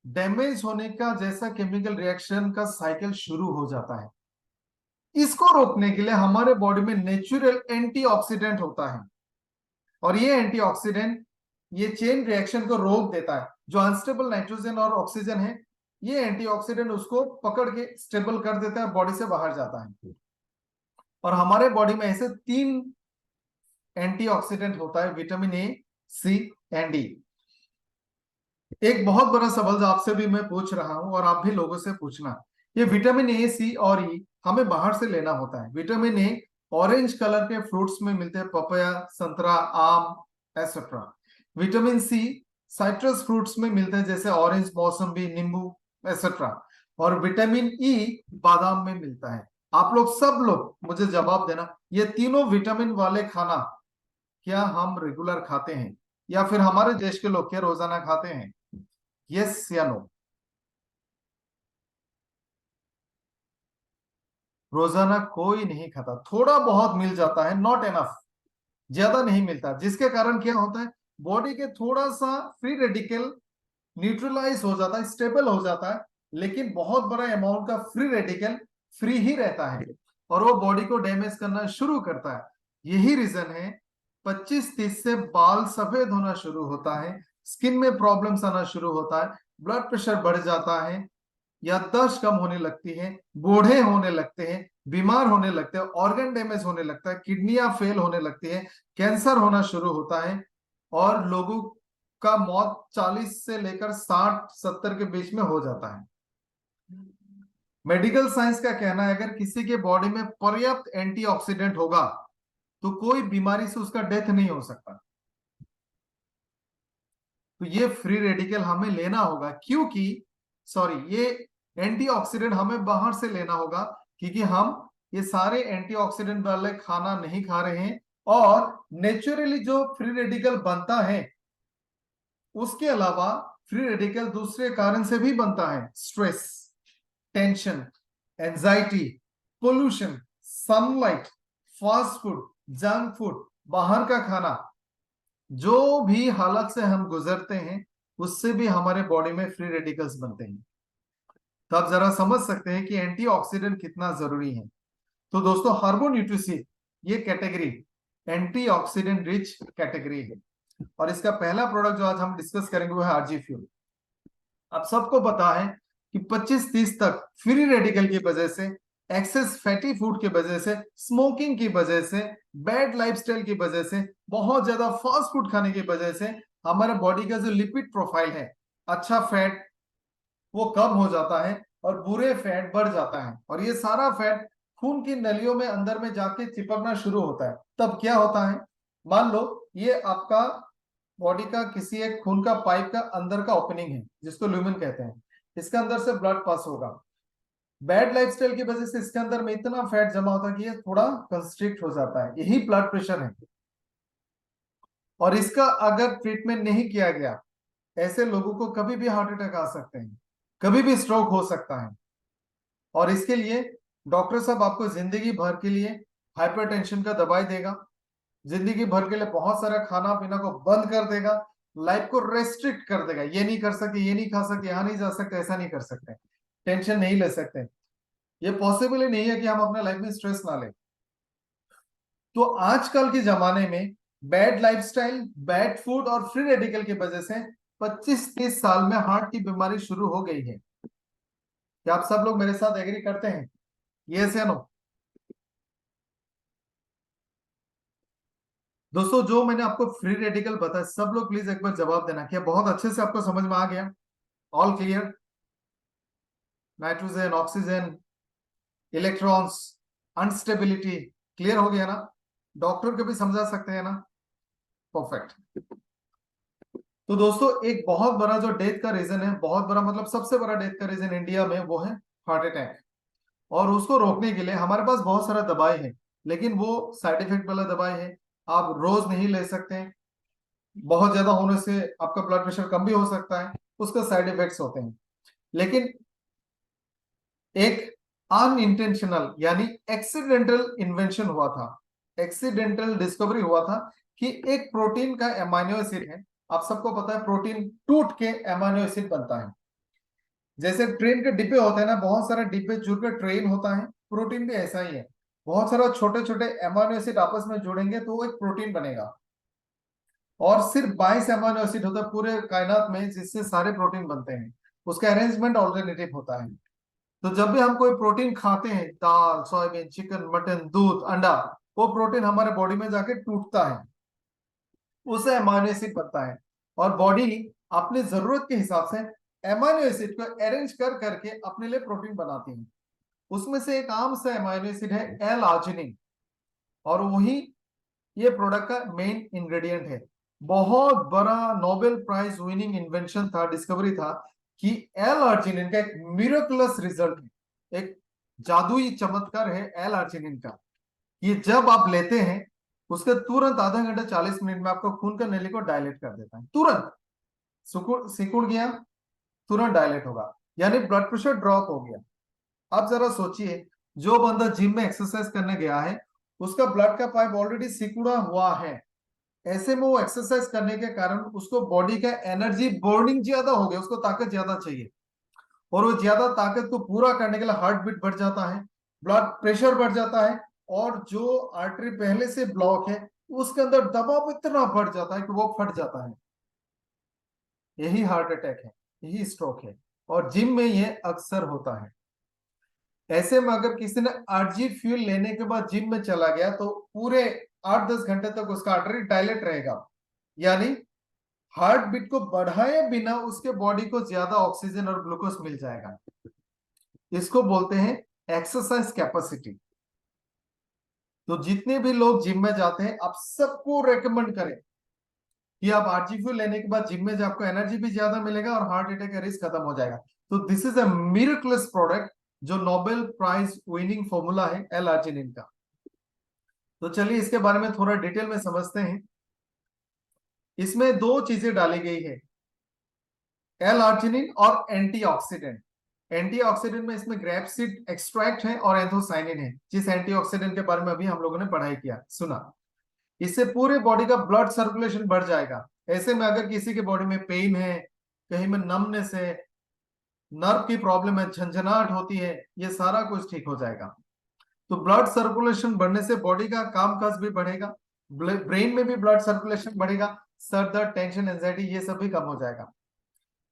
डैमेज होने का जैसा केमिकल रिएक्शन का साइकिल शुरू हो जाता है। इसको रोकने के लिए हमारे बॉडी में नेचुरल एंटीऑक्सीडेंट होता है, और ये एंटीऑक्सीडेंट ये चेन रिएक्शन को रोक देता है। जो अनस्टेबल नाइट्रोजन और ऑक्सीजन है, ये एंटीऑक्सीडेंट उसको पकड़ के स्टेबल कर देता है, बॉडी से बाहर जाता है। और हमारे बॉडी में ऐसे 3 एंटीऑक्सीडेंट होता है, vitamin A, C and D. एक बहुत बड़ा सवाल जो आपसे भी मैं पूछ रहा हूं और आप भी लोगों से पूछना, ये विटामिन ए, सी और ई हमें बाहर से लेना होता है। विटामिन ए ऑरेंज कलर के फ्रूट्स में मिलते हैं, पपाया, संतरा, आम etcetera. Vitamin C citrus fruits में मिलते हैं, जैसे ऑरेंज, मौसम्बी, नींबू एसेट्रा। और विटामिन ई बादाम में मिलता है। आप लोग सब लोग मुझे जवाब देना, ये तीनों विटामिन वाले खाना क्या हम रेगुलर खाते हैं, या फिर हमारे देश के लोग क्या रोजाना खाते हैं? यस या नो? रोजाना कोई नहीं खाता, थोड़ा बहुत मिल जाता है, नॉट एनफ, ज्यादा नहीं मिलता, जिसके कारण क्या होता है, बॉडी के थोड़ा सा फ्री रेडिकल न्यूट्रलाइज हो जाता है, स्टेबल हो जाता है, लेकिन बहुत बड़ा अमाउंट का फ्री रेडिकल फ्री ही रहता है, और वो बॉडी को डैमेज करना शुरू करता है। यही रीजन है 25-30 से बाल सफेद होना शुरू होता है, स्किन में प्रॉब्लम्स आना शुरू होता है, ब्लड प्रेशर बढ़ जाता है, याददाश्त कम होने लगती है, बूढ़े होने लगते हैं, बीमार होने लगते हैं, ऑर्गन डैमेज होने लगता है, किडनियां फेल होने लगती है, कैंसर होना शुरू होता है, और लोगों का मौत 40 से लेकर 60-70 के बीच में हो जाता है। मेडिकल साइंस का कहना है अगर किसी के बॉडी में पर्याप्त एंटीऑक्सीडेंट होगा तो कोई बीमारी से उसका डेथ नहीं हो सकता। तो ये फ्री रेडिकल हमें लेना होगा, क्योंकि सॉरी, ये एंटीऑक्सीडेंट हमें बाहर से लेना होगा, क्योंकि हम ये सारे एंटीऑक्सीडेंट वाले खाना नहीं खा रहे हैं। और नेचुरली जो फ्री रेडिकल बनता है उसके अलावा फ्री रेडिकल दूसरे कारण से भी बनता है, stress, tension, anxiety, pollution, sunlight, fast food, junk food, बाहर का खाना, जो भी हालत से हम गुजरते हैं उससे भी हमारे बॉडी में फ्री रेडिकल्स बनते हैं। तो आप जरा समझ सकते हैं कि एंटीऑक्सीडेंट कितना जरूरी है। तो दोस्तों, हर्बो न्यूट्रिसी ये कैटेगरी एंटीऑक्सीडेंट रिच कैटेगरी है, और इसका पहला प्रोडक्ट जो आज हम डिस्कस करेंगे वो है आरजी फ्यूल। आप सबको पता है कि 25-30 तक फ्री रेडिकल की वजह से, एक्सेस फैटी फूड की वजह से, स्मोकिंग की वजह से, बैड लाइफस्टाइल की वजह से, बहुत ज्यादा फास्ट फूड खाने की वजह से हमारे बॉडी का जो लिपिड प्रोफाइल है, अच्छा फैट वो कम हो जाता है और बुरे फैट बढ़ जाता है, और ये सारा फैट खून की नलियों में अंदर में जाके चिपकना शुरू होता है। तब क्या होता है, मान लो ये आपका बॉडी का किसी एक खून का पाइप का अंदर का ओपनिंग है जिसको ल्यूमेन कहते हैं, इसके अंदर से ब्लड पास होगा। बैड लाइफस्टाइल की वजह से इसके अंदर में इतना फैट जमा होता है कि ये थोड़ा कंस्ट्रिक्ट हो जाता है, यही ब्लड प्रेशर है। और इसका अगर ट्रीटमेंट नहीं किया गया, ऐसे लोगों को कभी भी हार्ट अटैक आ सकते हैं, कभी भी स्ट्रोक हो सकता है। और इसके लिए डॉक्टर साहब आपको जिंदगी भर के लिए हाइपरटेंशन का दवाई देगा, जिंदगी भर के लिए बहुत सारा खाना पीना को बंद कर देगा, लाइफ को रेस्ट्रिक्ट कर देगा, ये नहीं कर सकते, ये नहीं खा सकते, यहाँ नहीं जा सकते, ऐसा नहीं कर सकते, टेंशन नहीं ले सकते। ये पॉसिबल ही नहीं है कि हम अपने लाइफ में स्ट्रेस ना लें। तो आजकल के जमाने में बैड लाइफस्टाइल, बैड फूड और फ्री रेडिकल की वजह से 25-30 साल में हार्ट की बीमारी शुरू हो गई है। क्या आप सब लोग मेरे साथ एग्री करते हैं? यस या नो? दोस्तों, जो मैंने आपको फ्री रेडिकल बताया, सब लोग प्लीज एक बार जवाब देना, क्या बहुत अच्छे से आपको समझ में आ गया? All clear? Nitrogen, oxygen, electrons, instability, clear हो गया ना? डॉक्टर को भी समझा सकते हैं ना? परफेक्ट। तो दोस्तों, एक बहुत बड़ा जो डेथ का रीजन है, बहुत बड़ा मतलब सबसे बड़ा डेथ का रीजन इंडिया में, वो है हार्ट अटैक। और उसको रोकने के लिए हमारे पास बहुत सारा दवाई है, लेकिन वो साइड इफेक्ट वाला दवाई है, आप रोज नहीं ले सकते। बहुत ज्यादा होने से आपका ब्लड प्रेशर कम भी हो सकता है, उसका साइड इफेक्ट्स होते हैं। लेकिन एक अनइंटेंशनल यानी एक्सीडेंटल इन्वेंशन हुआ था, एक्सीडेंटल डिस्कवरी हुआ था कि एक प्रोटीन का एमाइनो एसिड है। आप सबको पता है प्रोटीन टूट के एमाइनो एसिड बनता है। जैसे ट्रेन के डिब्बे होते हैं ना, बहुत सारे डिब्बे जुड़कर ट्रेन होता है, प्रोटीन भी ऐसा ही है। बहुत सारा छोटे छोटे एमाइनो एसिड आपस में जुड़ेंगे तो वो एक प्रोटीन बनेगा। और सिर्फ 22 एमाइनो एसिड होता है पूरे कायनात में जिससे सारे प्रोटीन बनते हैं। उसका अरेंजमेंट ऑल्टरनेटिव होता है। तो जब भी हम कोई प्रोटीन खाते हैं, दाल, सोयाबीन, चिकन, मटन, दूध, अंडा, वो प्रोटीन हमारे बॉडी में जाके टूटता है, उससे एमाइनो एसिड बनता है। और बॉडी अपनी जरूरत के हिसाब से एमाइनो एसिड को अरेंज कर करके अपने लिए प्रोटीन बनाती है। उसमें से एक आम सा एमाइनो एसिड है एल आर्जिनिन, और वही ये प्रोडक्ट का मेन इंग्रेडिएंट है। बहुत बड़ा नोबेल प्राइज विनिंग इन्वेंशन था, डिस्कवरी था कि एल आर्जिनिन का एक मिरेकुलस रिजल्ट है, एक जादुई चमत्कार है एल आर्जिनिन का। ये जब आप लेते हैं उसके तुरंत आधा घंटा 40 मिनट में आपको खून का नली को डायलेट कर देता है, तुरंत सिकुड़ गया, तुरंत डायलेट होगा, यानी ब्लड प्रेशर ड्रॉप हो गया। आप जरा सोचिए, जो बंदा जिम में एक्सरसाइज करने गया है उसका ब्लड का पाइप ऑलरेडी सिकुड़ा हुआ है, ऐसे में वो एक्सरसाइज करने के कारण उसको बॉडी का एनर्जी बर्निंग ज्यादा हो गया, उसको ताकत ज्यादा चाहिए, और वो ज्यादा ताकत को पूरा करने के लिए हार्ट बीट बढ़ जाता है, ब्लड प्रेशर बढ़ जाता है, और जो आर्टरी पहले से ब्लॉक है उसके अंदर दबाव इतना बढ़ जाता है कि वो फट जाता है। यही हार्ट अटैक है, यही स्ट्रोक है, और जिम में ये अक्सर होता है। ऐसे में अगर किसी ने आरजी फ्यूल लेने के बाद जिम में चला गया तो पूरे 8-10 घंटे तक उसका आर्टरी डायलेट रहेगा, यानी हार्ट बीट को बढ़ाए बिना उसके बॉडी को ज्यादा ऑक्सीजन और ग्लूकोज मिल जाएगा। इसको बोलते हैं एक्सरसाइज कैपेसिटी। तो जितने भी लोग जिम में जाते हैं, आप सबको रेकमेंड करें कि आप आरजीफ्यू लेने के बाद जिम में जो आपको एनर्जी भी ज्यादा मिलेगा और हार्ट अटैक का रिस्क खत्म हो जाएगा। तो this is a miracles product जो नोबेल प्राइज विनिंग फॉर्मूला है एल आर्जिनिन का। तो चलिए इसके बारे में थोड़ा डिटेल में समझते हैं। इसमें दो चीजें डाली गई है, एल आर्जिनिन और एंटीऑक्सीडेंट। एंटीऑक्सीडेंट में इसमें ग्रेपसीड एक्सट्रैक्ट है और एंथोसाइनिन है, जिस एंटीऑक्सीडेंट के बारे में अभी हम लोगों ने पढ़ाई किया सुना। इससे पूरे बॉडी का ब्लड सर्कुलेशन बढ़ जाएगा। ऐसे में अगर किसी के बॉडी में पेन है, कहीं में नमनेस है, नर्व की प्रॉब्लम है, झंझनाहट होती है, ये सारा कुछ ठीक हो जाएगा। तो ब्लड सर्कुलेशन बढ़ने से बॉडी का काम काज भी बढ़ेगा, ब्रेन में भी ब्लड सर्कुलेशन बढ़ेगा, सर दर्द, टेंशन, एंजाइटी ये सब भी कम हो जाएगा।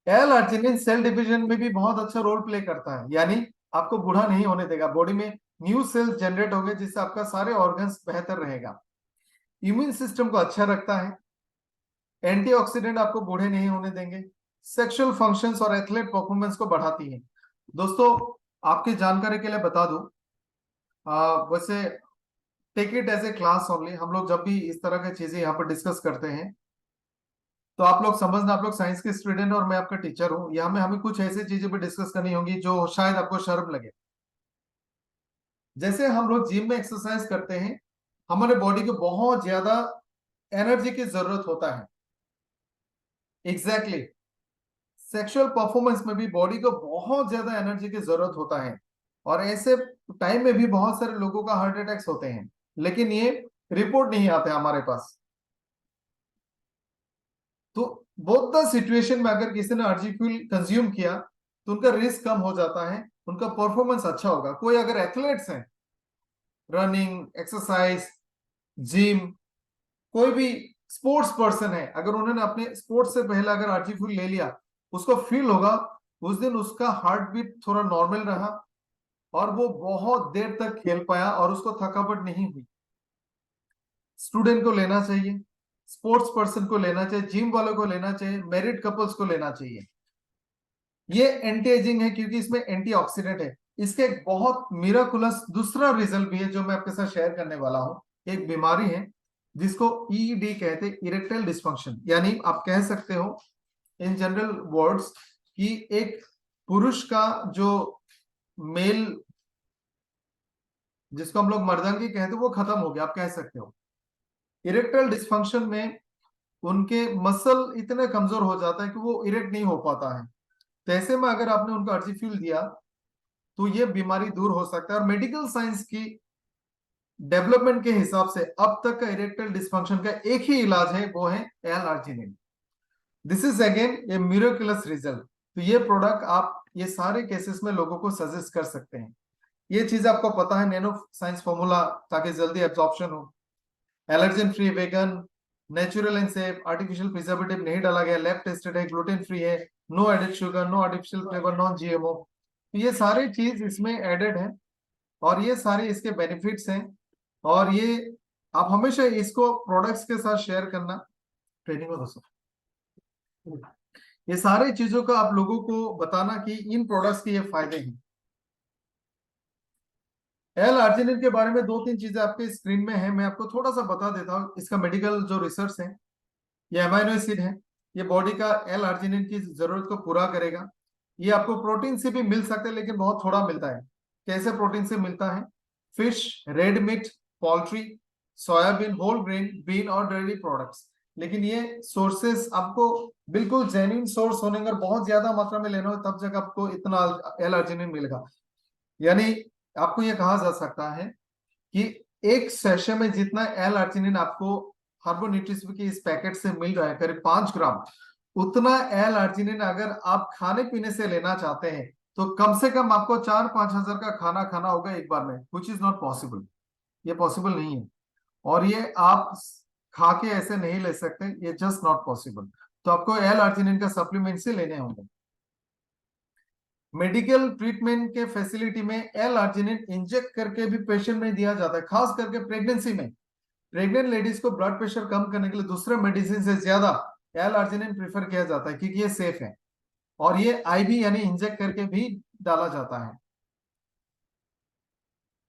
एल आर्जिनिन सेल डिवीजन में भी बहुत अच्छा रोल प्ले करता है, यानी आपको बूढ़ा नहीं होने देगा। बॉडी में न्यू सेल्स जनरेट होंगे जिससे आपका सारे ऑर्गन्स बेहतर रहेगा। इम्यून सिस्टम को अच्छा रखता है। एंटीऑक्सीडेंट आपको बूढ़े नहीं होने देंगे। सेक्सुअल फंक्शंस और एथलेट परफॉर्मेंस को बढ़ाती है। दोस्तों आपकी जानकारी के लिए बता दूं, वैसे take it as a class only. हम लोग जब भी इस तरह की चीजें यहाँ पर डिस्कस करते हैं तो आप लोग समझना, आप लोग साइंस के स्टूडेंट और मैं आपका टीचर हूँ। यहाँ में हमें कुछ ऐसी चीजें भी डिस्कस करनी होंगी जो शायद आपको शर्म लगे। जैसे हम लोग जिम में एक्सरसाइज करते हैं, हमारे बॉडी को बहुत ज्यादा एनर्जी की जरूरत होता है। एग्जैक्टली सेक्सुअल परफॉर्मेंस में भी बॉडी को बहुत ज्यादा एनर्जी की जरूरत होता है, और ऐसे टाइम में भी बहुत सारे लोगों का हार्ट अटैक्स होते हैं, लेकिन ये रिपोर्ट नहीं आते हमारे पास। तो बोथ द सिचुएशन में अगर किसी ने अर्जी फ्यूल कंज्यूम किया तो उनका रिस्क कम हो जाता है, उनका परफॉर्मेंस अच्छा होगा। कोई अगर एथलेट्स हैं, रनिंग, एक्सरसाइज, जिम, कोई भी स्पोर्ट्स पर्सन है, अगर उन्होंने अपने स्पोर्ट्स से पहले अगर अर्जी फ्यूल ले लिया, उसको फील होगा उस दिन उसका हार्ट बीट थोड़ा नॉर्मल रहा और वो बहुत देर तक खेल पाया और उसको थकावट नहीं हुई। स्टूडेंट को लेना चाहिए, स्पोर्ट्स पर्सन को लेना चाहिए, जिम वालों को लेना चाहिए, मैरिड कपल्स को लेना चाहिए। ये एंटी एजिंग है क्योंकि इसमें एंटीऑक्सीडेंट है। इसके एक बहुत मिराकुलस दूसरा रिजल्ट भी है जो मैं आपके साथ शेयर करने वाला हूं। एक बीमारी है जिसको ईडी कहते हैं, इरेक्टाइल डिस्फंक्शन। यानी आप कह सकते हो इन जनरल वर्ड्स कि एक पुरुष का जो मेल, जिसको हम लोग मर्दांगी कहते हैं, वो खत्म हो गया, आप कह सकते हो। इरेक्टाइल डिस्फंक्शन में उनके मसल इतने कमजोर हो जाता है कि वो इरेक्ट नहीं हो पाता है। तो ऐसे में अगर आपने उनको अर्जी फ्यूल दिया तो ये बीमारी दूर हो सकता है। और मेडिकल साइंस की डेवलपमेंट के हिसाब से अब तक का इरेक्टाइल डिस्फंक्शन का एक ही इलाज है, वो है L arginine. This is again A miraculous result. तो ये प्रोडक्ट आप ये सारे केसेस में लोगों को सजेस्ट कर सकते हैं। ये चीज आपको पता है, नैनो साइंस फॉर्मूला, ताकि जल्दी एब्जॉर्प्शन हो। Allergen free, vegan, natural and safe, artificial preservative नहीं डाला गया, लैब टेस्टेड है, ग्लूटेन फ्री है, no added sugar, no artificial flavour, non GMO. तो ये सारी चीज इसमें एडेड है और ये सारे इसके बेनिफिट्स हैं। और ये आप हमेशा इसको प्रोडक्ट्स के साथ शेयर करना ट्रेनिंग में दोस्तों। ये सारी चीजों का आप लोगों को बताना कि इन प्रोडक्ट्स के ये फायदे हैं। एल आर्जिनिन के बारे में दो तीन चीजें आपके स्क्रीन में है, मैं आपको थोड़ा सा बता देता हूँ। इसका मेडिकल जो रिसर्च है, ये अमाइनो एसिड है, ये बॉडी का एल आर्जिनिन की जरूरत को पूरा करेगा। ये आपको प्रोटीन से भी मिल सकता है लेकिन बहुत थोड़ा मिलता है। कैसे प्रोटीन से मिलता है? Fish, red meat, poultry, soybean, whole grain, bean और डेयरी प्रोडक्ट्स। लेकिन ये सोर्सेस आपको बिल्कुल जेन्युइन सोर्स होने और बहुत ज्यादा मात्रा में लेना हो तब जब आपको इतना एल आर्जिनिन मिलेगा। यानी आपको ये कहा जा सकता है कि एक सेशन में जितना एल आर्जिनिन आपको हार्बो न्यूट्रिशन के इस पैकेट से मिल रहा है, करीब 5 ग्राम, उतना एल आर्जिनिन अगर आप खाने पीने से लेना चाहते हैं तो कम से कम आपको 4-5 हजार का खाना खाना होगा एक बार में, विच इज नॉट पॉसिबल। ये पॉसिबल नहीं है और ये आप खा के ऐसे नहीं ले सकते, ये जस्ट नॉट पॉसिबल। तो आपको एल आर्जिनिन का सप्लीमेंट से लेने होंगे। मेडिकल ट्रीटमेंट के फैसिलिटी में एल आर्जिनिन इंजेक्ट करके भी पेशेंट में दिया जाता है, खास करके प्रेगनेंसी में। प्रेग्नेंट लेडीज को ब्लड प्रेशर कम करने के लिए दूसरे मेडिसिन से ज्यादा एल आर्जिनिन प्रेफर किया जाता है क्योंकि ये सेफ है। और ये आईवी यानी इंजेक्ट करके भी डाला जाता है।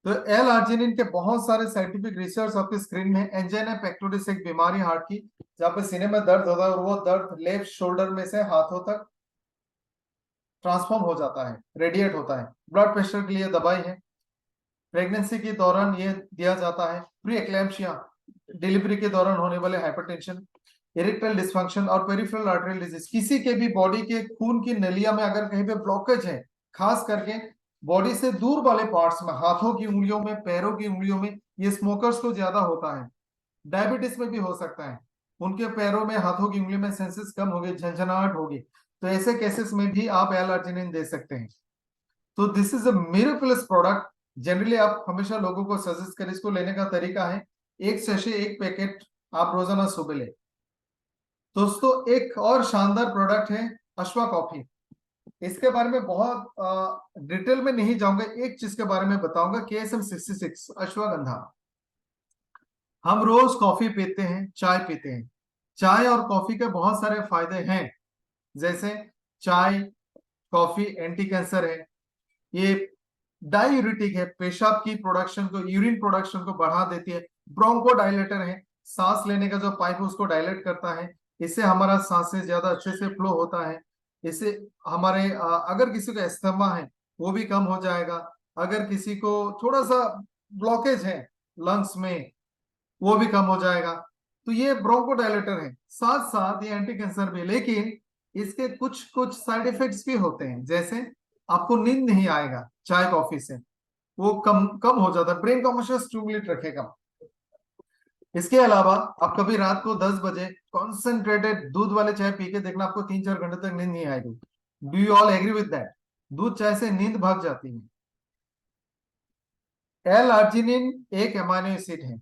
तो एल आर्जिनिन के बहुत सारे साइंटिफिक रिसर्च आपकी स्क्रीन में। एंजाइना पेक्टोरिस एक बीमारी हार्ट की जहां पे सीने में दर्द होता है और वो दर्द लेफ्ट शोल्डर में से हाथों तक ट्रांसफॉर्म हो जाता है, रेडिएट होता है। ब्लड प्रेशर के लिए दवाई है। प्रेगनेंसी के दौरान ये दिया जाता है। प्री एक्लैम्पशिया, डिलीवरी के दौरान होने वाले हाइपरटेंशन, इरेक्टाइल डिसफंक्शन और पेरिफेरल आर्टेरियल डिजीज, किसी के भी बॉडी के खून की नलिया में अगर कहीं पे ब्लॉकेज है, खास करके बॉडी से दूर वाले पार्ट्स में, हाथों की उंगलियों में, पैरों की उंगलियों में, ये स्मोकर्स को ज्यादा होता है। डायबिटीज में भी हो सकता है, उनके पैरों में, हाथों की उंगली में सेंसेस कम हो गए, झंझनाहट होगी, तो ऐसे केसेस में भी आप एल आर्जिनिन दे सकते हैं। तो this is a miraculous product. Generally आप हमेशा लोगों को सजेस्ट करें, इसको लेने का तरीका है एक सेशे, एक पैकेट आप रोजाना सुबह ले। दोस्तों एक और शानदार प्रोडक्ट है अश्वा कॉफी। इसके बारे में बहुत डिटेल में नहीं जाऊंगा, एक चीज के बारे में बताऊंगा, KSM 66 अश्वगंधा। हम रोज कॉफी पीते हैं, चाय पीते हैं। चाय और कॉफी के बहुत सारे फायदे हैं, जैसे चाय कॉफी एंटी कैंसर है, ये डायूरिटिक है, पेशाब की प्रोडक्शन को, यूरिन प्रोडक्शन को बढ़ा देती है। ब्रोंको डायलेटर है, सांस लेने का जो पाइप है उसको डायलेट करता है, इससे हमारा सांसें ज्यादा अच्छे से फ्लो होता है। इससे हमारे अगर किसी को एस्थमा है वो भी कम हो जाएगा। अगर किसी को थोड़ा सा ब्लॉकेज है लंग्स में वो भी कम हो जाएगा। तो ये ब्रोंको डायलेटर है, साथ साथ ये एंटी कैंसर भी। लेकिन इसके कुछ कुछ साइड इफेक्ट्स भी होते हैं, जैसे आपको नींद नहीं आएगा चाय कॉफी से, वो कम कम हो जाता है, ब्रेन को हमेशा स्टिमुलेट रखेगा। इसके अलावा आप कभी रात को 10 बजे कॉन्सेंट्रेटेड दूध वाले चाय पी के देखना, आपको 3-4 घंटे तक नींद नहीं आएगी। Do you all agree with that? दूध चाय से नींद भाग जाती है। एल आर्जिनिन एक एमाइनो एसिड है।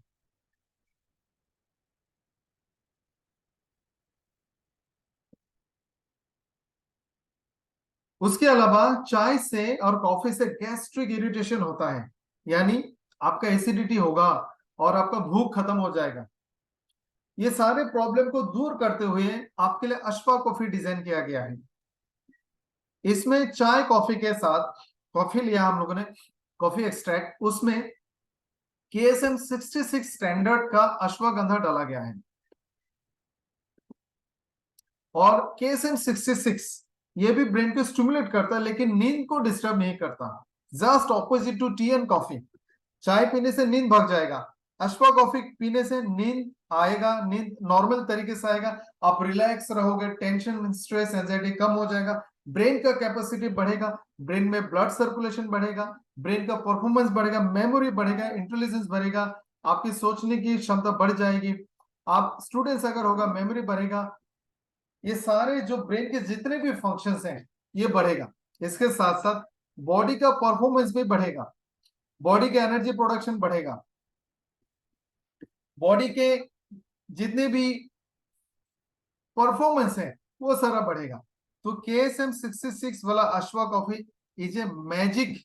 उसके अलावा चाय से और कॉफी से गैस्ट्रिक इरिटेशन होता है, यानी आपका एसिडिटी होगा और आपका भूख खत्म हो जाएगा। ये सारे प्रॉब्लम को दूर करते हुए आपके लिए अश्वा कॉफी डिजाइन किया गया है। इसमें चाय कॉफी के साथ कॉफी लिया हम लोगों ने, कॉफी एक्सट्रैक्ट, उसमें KSM 66 स्टैंडर्ड का अश्वगंधा डाला गया है। और KSM 66 ये भी ब्रेन को स्टिमुलेट करता है लेकिन नींद को डिस्टर्ब नहीं करता। Just opposite to tea and coffee. चाय पीने से नींद भाग जाएगा, अश्वा कॉफी पीने से नींद आएगा, नींद नॉर्मल तरीके से आएगा, आप रिलैक्स रहोगे, टेंशन स्ट्रेस एंजाइटी कम हो जाएगा, ब्रेन का कैपेसिटी बढ़ेगा, ब्रेन में ब्लड सर्कुलेशन बढ़ेगा, ब्रेन का परफॉर्मेंस बढ़ेगा, मेमोरी बढ़ेगा, इंटेलिजेंस बढ़ेगा, आपकी सोचने की क्षमता बढ़ जाएगी। आप स्टूडेंट्स अगर होगा मेमोरी बढ़ेगा, ये सारे जो ब्रेन के जितने भी फंक्शंस हैं ये बढ़ेगा। इसके साथ साथ बॉडी का परफॉर्मेंस भी बढ़ेगा, बॉडी का एनर्जी प्रोडक्शन बढ़ेगा, बॉडी के जितने भी परफॉर्मेंस है वो सारा बढ़ेगा। तो KSM 66 वाला Ashwa coffee is a magic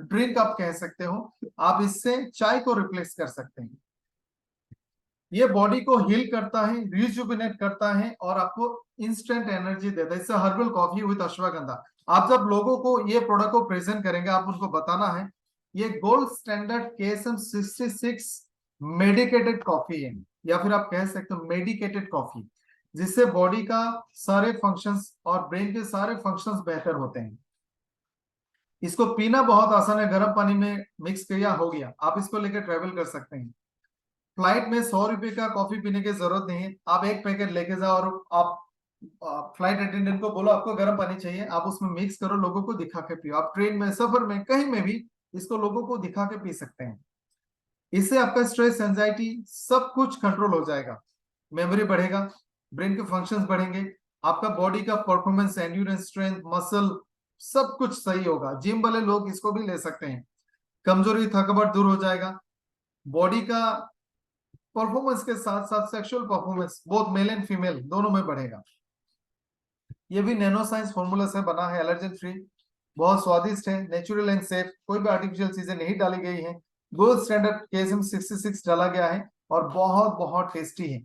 drink आप कह सकते हो। आप इससे चाय को रिप्लेस कर सकते हैं। ये बॉडी को हील करता है, रिजुविनेट करता है और आपको इंस्टेंट एनर्जी देता है। इससे हर्बल कॉफी विद अश्वगंधा। आप जब लोगों को ये प्रोडक्ट को प्रेजेंट करेंगे, आप उनको बताना है ये gold standard KSM 66 medicated coffee है, या फिर आप कह सकते हो मेडिकेटेड कॉफी, जिससे बॉडी का सारे फंक्शंस और ब्रेन के सारे फंक्शंस बेहतर होते हैं। इसको पीना बहुत आसान है, गर्म पानी में मिक्स किया हो गया, आप इसको लेकर ट्रेवल कर सकते हैं। फ्लाइट में 100 रुपए का कॉफी पीने की जरूरत नहीं है, आप एक पैकेट लेके जाओ और आप फ्लाइट अटेंडेंट को बोलो आपको गर्म पानी चाहिए, आप उसमें मिक्स करो, लोगों को दिखा के पियो। आप ट्रेन में, सफर में, कहीं में भी इसको लोगों को दिखा के पी सकते हैं। इससे आपका स्ट्रेस एंजाइटी सब कुछ कंट्रोल हो जाएगा, मेमोरी बढ़ेगा, ब्रेन के फंक्शंस बढ़ेंगे, आपका बॉडी का परफॉर्मेंस, एंड्योरेंस, स्ट्रेंथ, मसल सब कुछ सही होगा। जिम वाले लोग इसको भी ले सकते हैं, कमजोरी थकावट दूर हो जाएगा, बॉडी का परफॉर्मेंस के साथ साथ sexual performance both male and female दोनों में बढ़ेगा। ये भी नैनो साइंस फॉर्मूला से बना है, एलर्जन फ्री, बहुत स्वादिष्ट है, नेचुरल एंड सेफ, कोई भी आर्टिफिशियल चीजें नहीं डाली गई हैं। गोल्ड स्टैंडर्ड KSM 66 डाला गया है और बहुत बहुत टेस्टी है।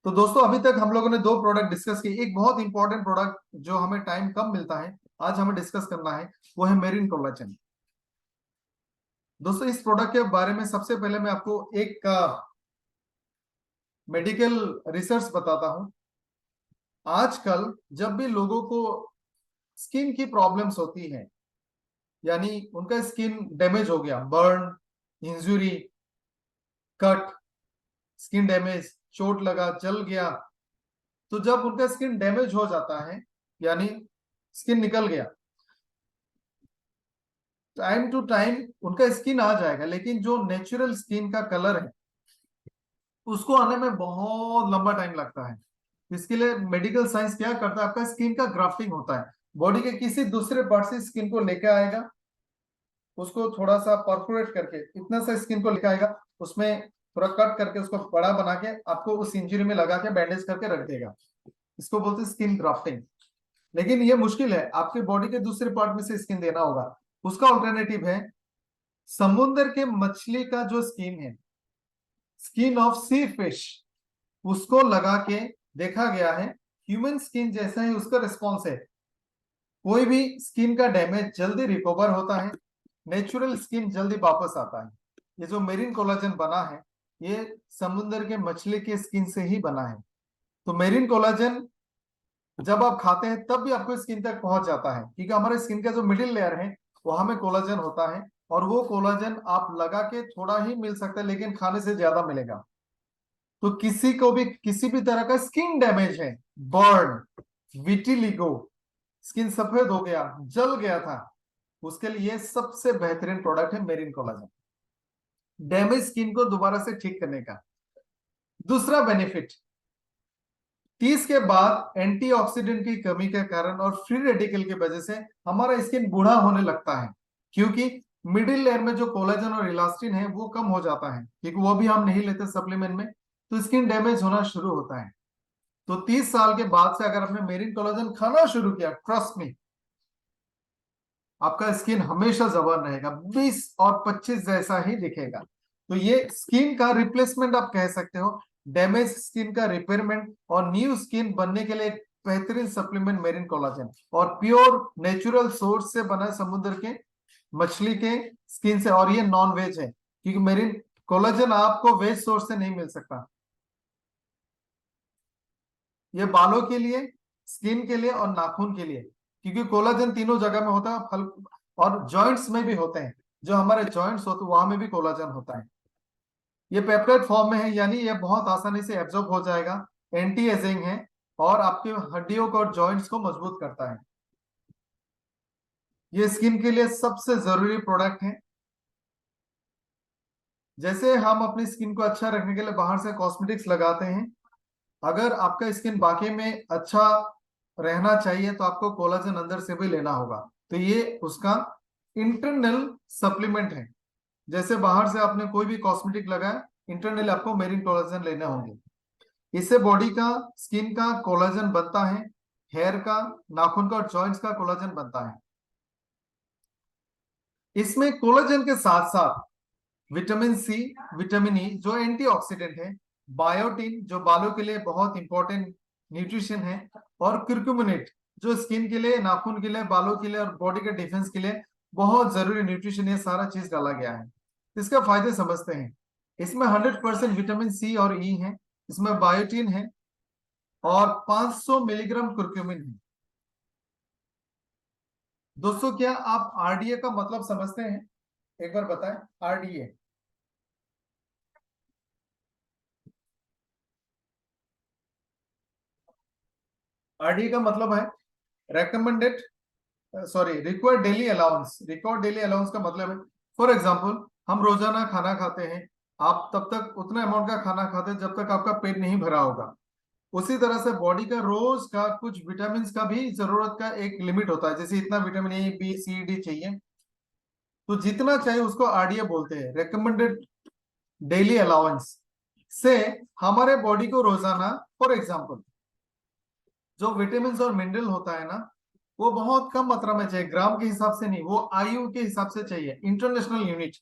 तो दोस्तों अभी तक हम लोगों ने दो प्रोडक्ट डिस्कस किए। एक बहुत इंपॉर्टेंट प्रोडक्ट जो हमें टाइम कम मिलता है, आज हमें डिस्कस करना है, वो है मेरिन कोलाजन। दोस्तों इस प्रोडक्ट के बारे में सबसे पहले मैं आपको एक मेडिकल रिसर्च बताता हूं। आजकल जब भी लोगों को स्किन की प्रॉब्लम्स होती हैं, यानी उनका स्किन डैमेज हो गया, burn, injury, cut, skin damage, चोट लगा, जल गया, तो जब उनका स्किन डैमेज हो जाता है, यानी स्किन निकल गया, टाइम टू टाइम उनका स्किन आ जाएगा, लेकिन जो नेचुरल स्किन का कलर है उसको आने में बहुत लंबा टाइम लगता है। इसके लिए मेडिकल साइंस क्या करता है, आपका स्किन का ग्राफ्टिंग होता है, बॉडी के किसी दूसरे पार्ट से स्किन को लेके आएगा, उसको थोड़ा सा परफोरेट करके इतना सा स्किन को लेके आएगा, उसमें थोड़ा कट करके उसको बड़ा बना के आपको उस इंजरी में लगा के बैंडेज करके रख देगा। इसको बोलते हैं स्किन ग्राफ्टिंग। लेकिन ये मुश्किल है, आपके बॉडी के दूसरे पार्ट में से स्किन देना होगा। उसका ऑल्टरनेटिव है समुद्र के मछली का जो स्किन है, स्किन ऑफ सी फिश, उसको लगा के देखा गया है ह्यूमन स्किन जैसा ही उसका रिस्पॉन्स है। कोई भी स्किन का डैमेज जल्दी रिकवर होता है, नेचुरल स्किन जल्दी वापस आता है। ये जो मेरीन कोलाजन बना है ये समुद्र के मछली के स्किन से ही बना है। तो मेरीन कोलाजन जब आप खाते हैं तब भी आपको स्किन तक पहुंच जाता है, क्योंकि हमारे स्किन का जो मिडिल लेयर है वहां में कोलाजन होता है, और वो कोलाजन आप लगा के थोड़ा ही मिल सकता है, लेकिन खाने से ज्यादा मिलेगा। तो किसी को भी किसी भी तरह का स्किन डैमेज है, बर्न, विटिलिगो, स्किन सफेद हो गया, जल गया था, उसके लिए सबसे बेहतरीन प्रोडक्ट है मेरीन कोलाजन, डैमेज स्किन को दोबारा से ठीक करने का। दूसरा बेनिफिट, 30 के बाद एंटीऑक्सीडेंट की कमी के कारण और फ्री रेडिकल की वजह से हमारा स्किन बूढ़ा होने लगता है, क्योंकि मिडिल लेयर में जो कोलेजन और इलास्टिन है वो कम हो जाता है, क्योंकि वो भी हम नहीं लेते सप्लीमेंट में, तो स्किन डैमेज होना शुरू होता है। तो 30 साल के बाद से अगर आपने मेरीन कोलेजन खाना शुरू किया, ट्रस्ट मी, आपका स्किन हमेशा जवान रहेगा, 20 और 25 जैसा ही दिखेगा। तो ये स्किन का रिप्लेसमेंट आप कह सकते हो, डैमेज स्किन का रिपेयरमेंट और न्यू स्किन बनने के लिए एक बेहतरीन सप्लीमेंट मेरीन कोलाजन, और प्योर नेचुरल सोर्स से बना समुद्र के मछली के स्किन से, और ये नॉन वेज है, क्योंकि मेरीन कोलाजन आपको वेज सोर्स से नहीं मिल सकता। ये बालों के लिए, स्किन के लिए और नाखून के लिए, क्योंकि कोलाजन तीनों जगह में होता है, फल और जॉइंट्स में भी होते हैं, जो हमारे जॉइंट्स होते हैं वहां में भी कोलाजन होता है। ये पेप्टाइड फॉर्म में है, यानी ये बहुत आसानी से एब्जॉर्ब हो जाएगा, एंटी एजिंग है, और आपके हड्डियों को और जॉइंट्स को मजबूत करता है। ये स्किन के लिए सबसे जरूरी प्रोडक्ट है। जैसे हम अपनी स्किन को अच्छा रखने के लिए बाहर से कॉस्मेटिक्स लगाते हैं, अगर आपका स्किन वाकई में अच्छा रहना चाहिए तो आपको कोलाजन अंदर से भी लेना होगा। तो ये उसका इंटरनल सप्लीमेंट है। जैसे बाहर से आपने कोई भी कॉस्मेटिक लगाया, इंटरनल आपको मेरीन कोलाजन लेने होंगे। इससे बॉडी का, स्किन का कोलाजन बनता है, हेयर का, नाखून का और जॉइंट्स का कोलाजन बनता है। इसमें कोलाजन के साथ साथ विटामिन सी, विटामिन ई जो एंटीऑक्सीडेंट है, बायोटिन जो बालों के लिए बहुत इंपॉर्टेंट न्यूट्रिशन है, और क्यूरक्यूमिनेट जो स्किन के लिए, नाखून के लिए, बालों के लिए और बॉडी के डिफेंस के लिए बहुत जरूरी न्यूट्रिशन, ये सारा चीज डाला गया है। इसका फायदे समझते हैं। इसमें 100% विटामिन सी और ई है, इसमें बायोटिन है, और 500 मिलीग्राम कुर्क्यूमिन है। दोस्तों क्या आप आरडीए का मतलब समझते हैं? एक बार बताएं, आरडीए। आरडीए का मतलब है recommended, sorry, required daily allowance. Required daily allowance का मतलब है, फॉर एग्जांपल हम रोजाना खाना खाते हैं, आप तब तक उतना अमाउंट का खाना खाते हैं जब तक आपका पेट नहीं भरा होगा। उसी तरह से बॉडी का रोज का कुछ विटामिन का भी जरूरत का एक लिमिट होता है, जैसे इतना vitamin A, B, C, D चाहिए, तो जितना चाहिए उसको आरडीए बोलते हैं, रिकमेंडेड डेली अलाउंस। से हमारे बॉडी को रोजाना, फॉर एग्जाम्पल, जो विटामिन और मिनरल होता है ना, वो बहुत कम मात्रा में चाहिए, ग्राम के हिसाब से नहीं, वो आयु के हिसाब से चाहिए, इंटरनेशनल यूनिट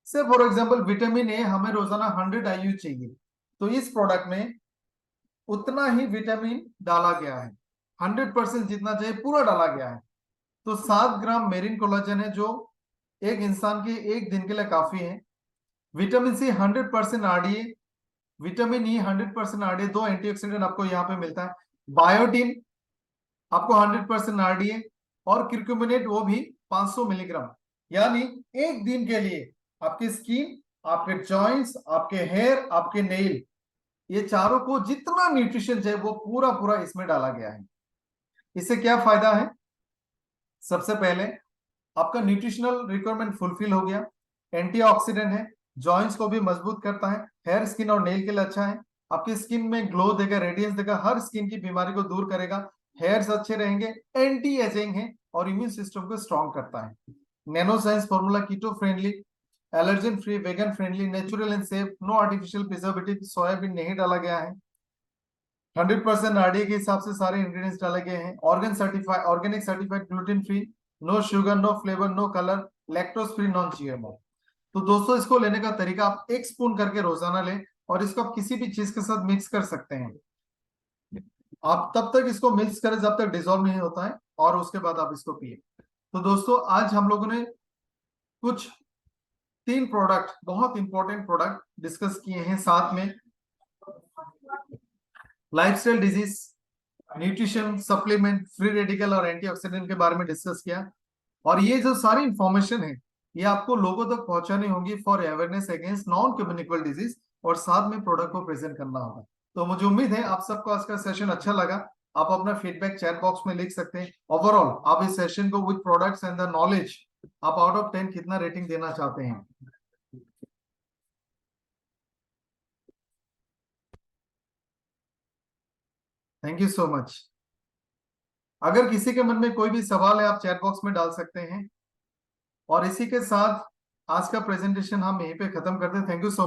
से। फॉर एग्जांपल विटामिन ए हमें रोजाना 100 आयु चाहिए, तो इस प्रोडक्ट में उतना ही विटामिन डाला गया है, 100% जितना चाहिए पूरा डाला गया है। तो 7 ग्राम मेरीन कोलाजन है जो एक इंसान के एक दिन के लिए काफी है। Vitamin C 100% RDA, vitamin E 100% RDA, 2 antioxidant आपको यहाँ पे मिलता है। बायोटीन आपको 100% आरडीए, और क्रिक्यूमिनेट वो भी 500 मिलीग्राम। यानी एक दिन के लिए आपकी स्किन, आपके जॉइंट्स, आपके हेयर, आपके नेल, ये चारों को जितना न्यूट्रिशन चाहिए वो पूरा पूरा इसमें डाला गया है। इससे क्या फायदा है? सबसे पहले आपका न्यूट्रिशनल रिक्वायरमेंट फुलफिल हो गया, एंटीऑक्सीडेंट है, जॉइंट्स को भी मजबूत करता है, हेयर, स्किन और नेल के लिए अच्छा है, आपकी स्किन में ग्लो देगा, रेडियंस देगा, हर स्किन की बीमारी को दूर करेगा, हेयर्स अच्छे रहेंगे, एंटी एजिंग है और इम्यून सिस्टम को स्ट्रॉन्ग करता है। Nano science formula, keto friendly, allergen free, vegan friendly, natural and safe, no artificial preservative, soybean नहीं डाला गया है, 100% आरडीए के हिसाब से सारे इंग्रेडिएंट्स डाले गए हैं, organic certified, gluten free, no sugar, no flavour, no colour, lactose free, non GMO. तो दोस्तों इसको लेने का तरीका, आप 1 स्पून करके रोजाना लें और इसको आप किसी भी चीज के साथ मिक्स कर सकते हैं। आप तब तक इसको मिक्स करें जब तक डिजोल्व नहीं होता है, और उसके बाद आप इसको पिए। तो दोस्तों आज हम लोगों ने कुछ 3 प्रोडक्ट, बहुत इंपॉर्टेंट प्रोडक्ट डिस्कस किए हैं साथ में। Lifestyle disease, nutrition, supplement, free radical और एंटीऑक्सीडेंट के बारे में डिस्कस किया। और ये जो सारी इंफॉर्मेशन है ये आपको लोगों तक पहुंचानी होगी for awareness against non communicable disease, और साथ में प्रोडक्ट को प्रेजेंट करना होगा। तो मुझे उम्मीद है आप सबको आज का सेशन अच्छा लगा। आप अपना फीडबैक चैट बॉक्स में लिख सकते हैं। ओवरऑल आप इस सेशन को with products and the knowledge आप आउट ऑफ 10 कितना रेटिंग देना चाहते हैं? Thank you so much. अगर किसी के मन में कोई भी सवाल है आप चैट बॉक्स में डाल सकते हैं। और इसी के साथ आज का प्रेजेंटेशन हम यहीं पे खत्म करते हैं। Thank you so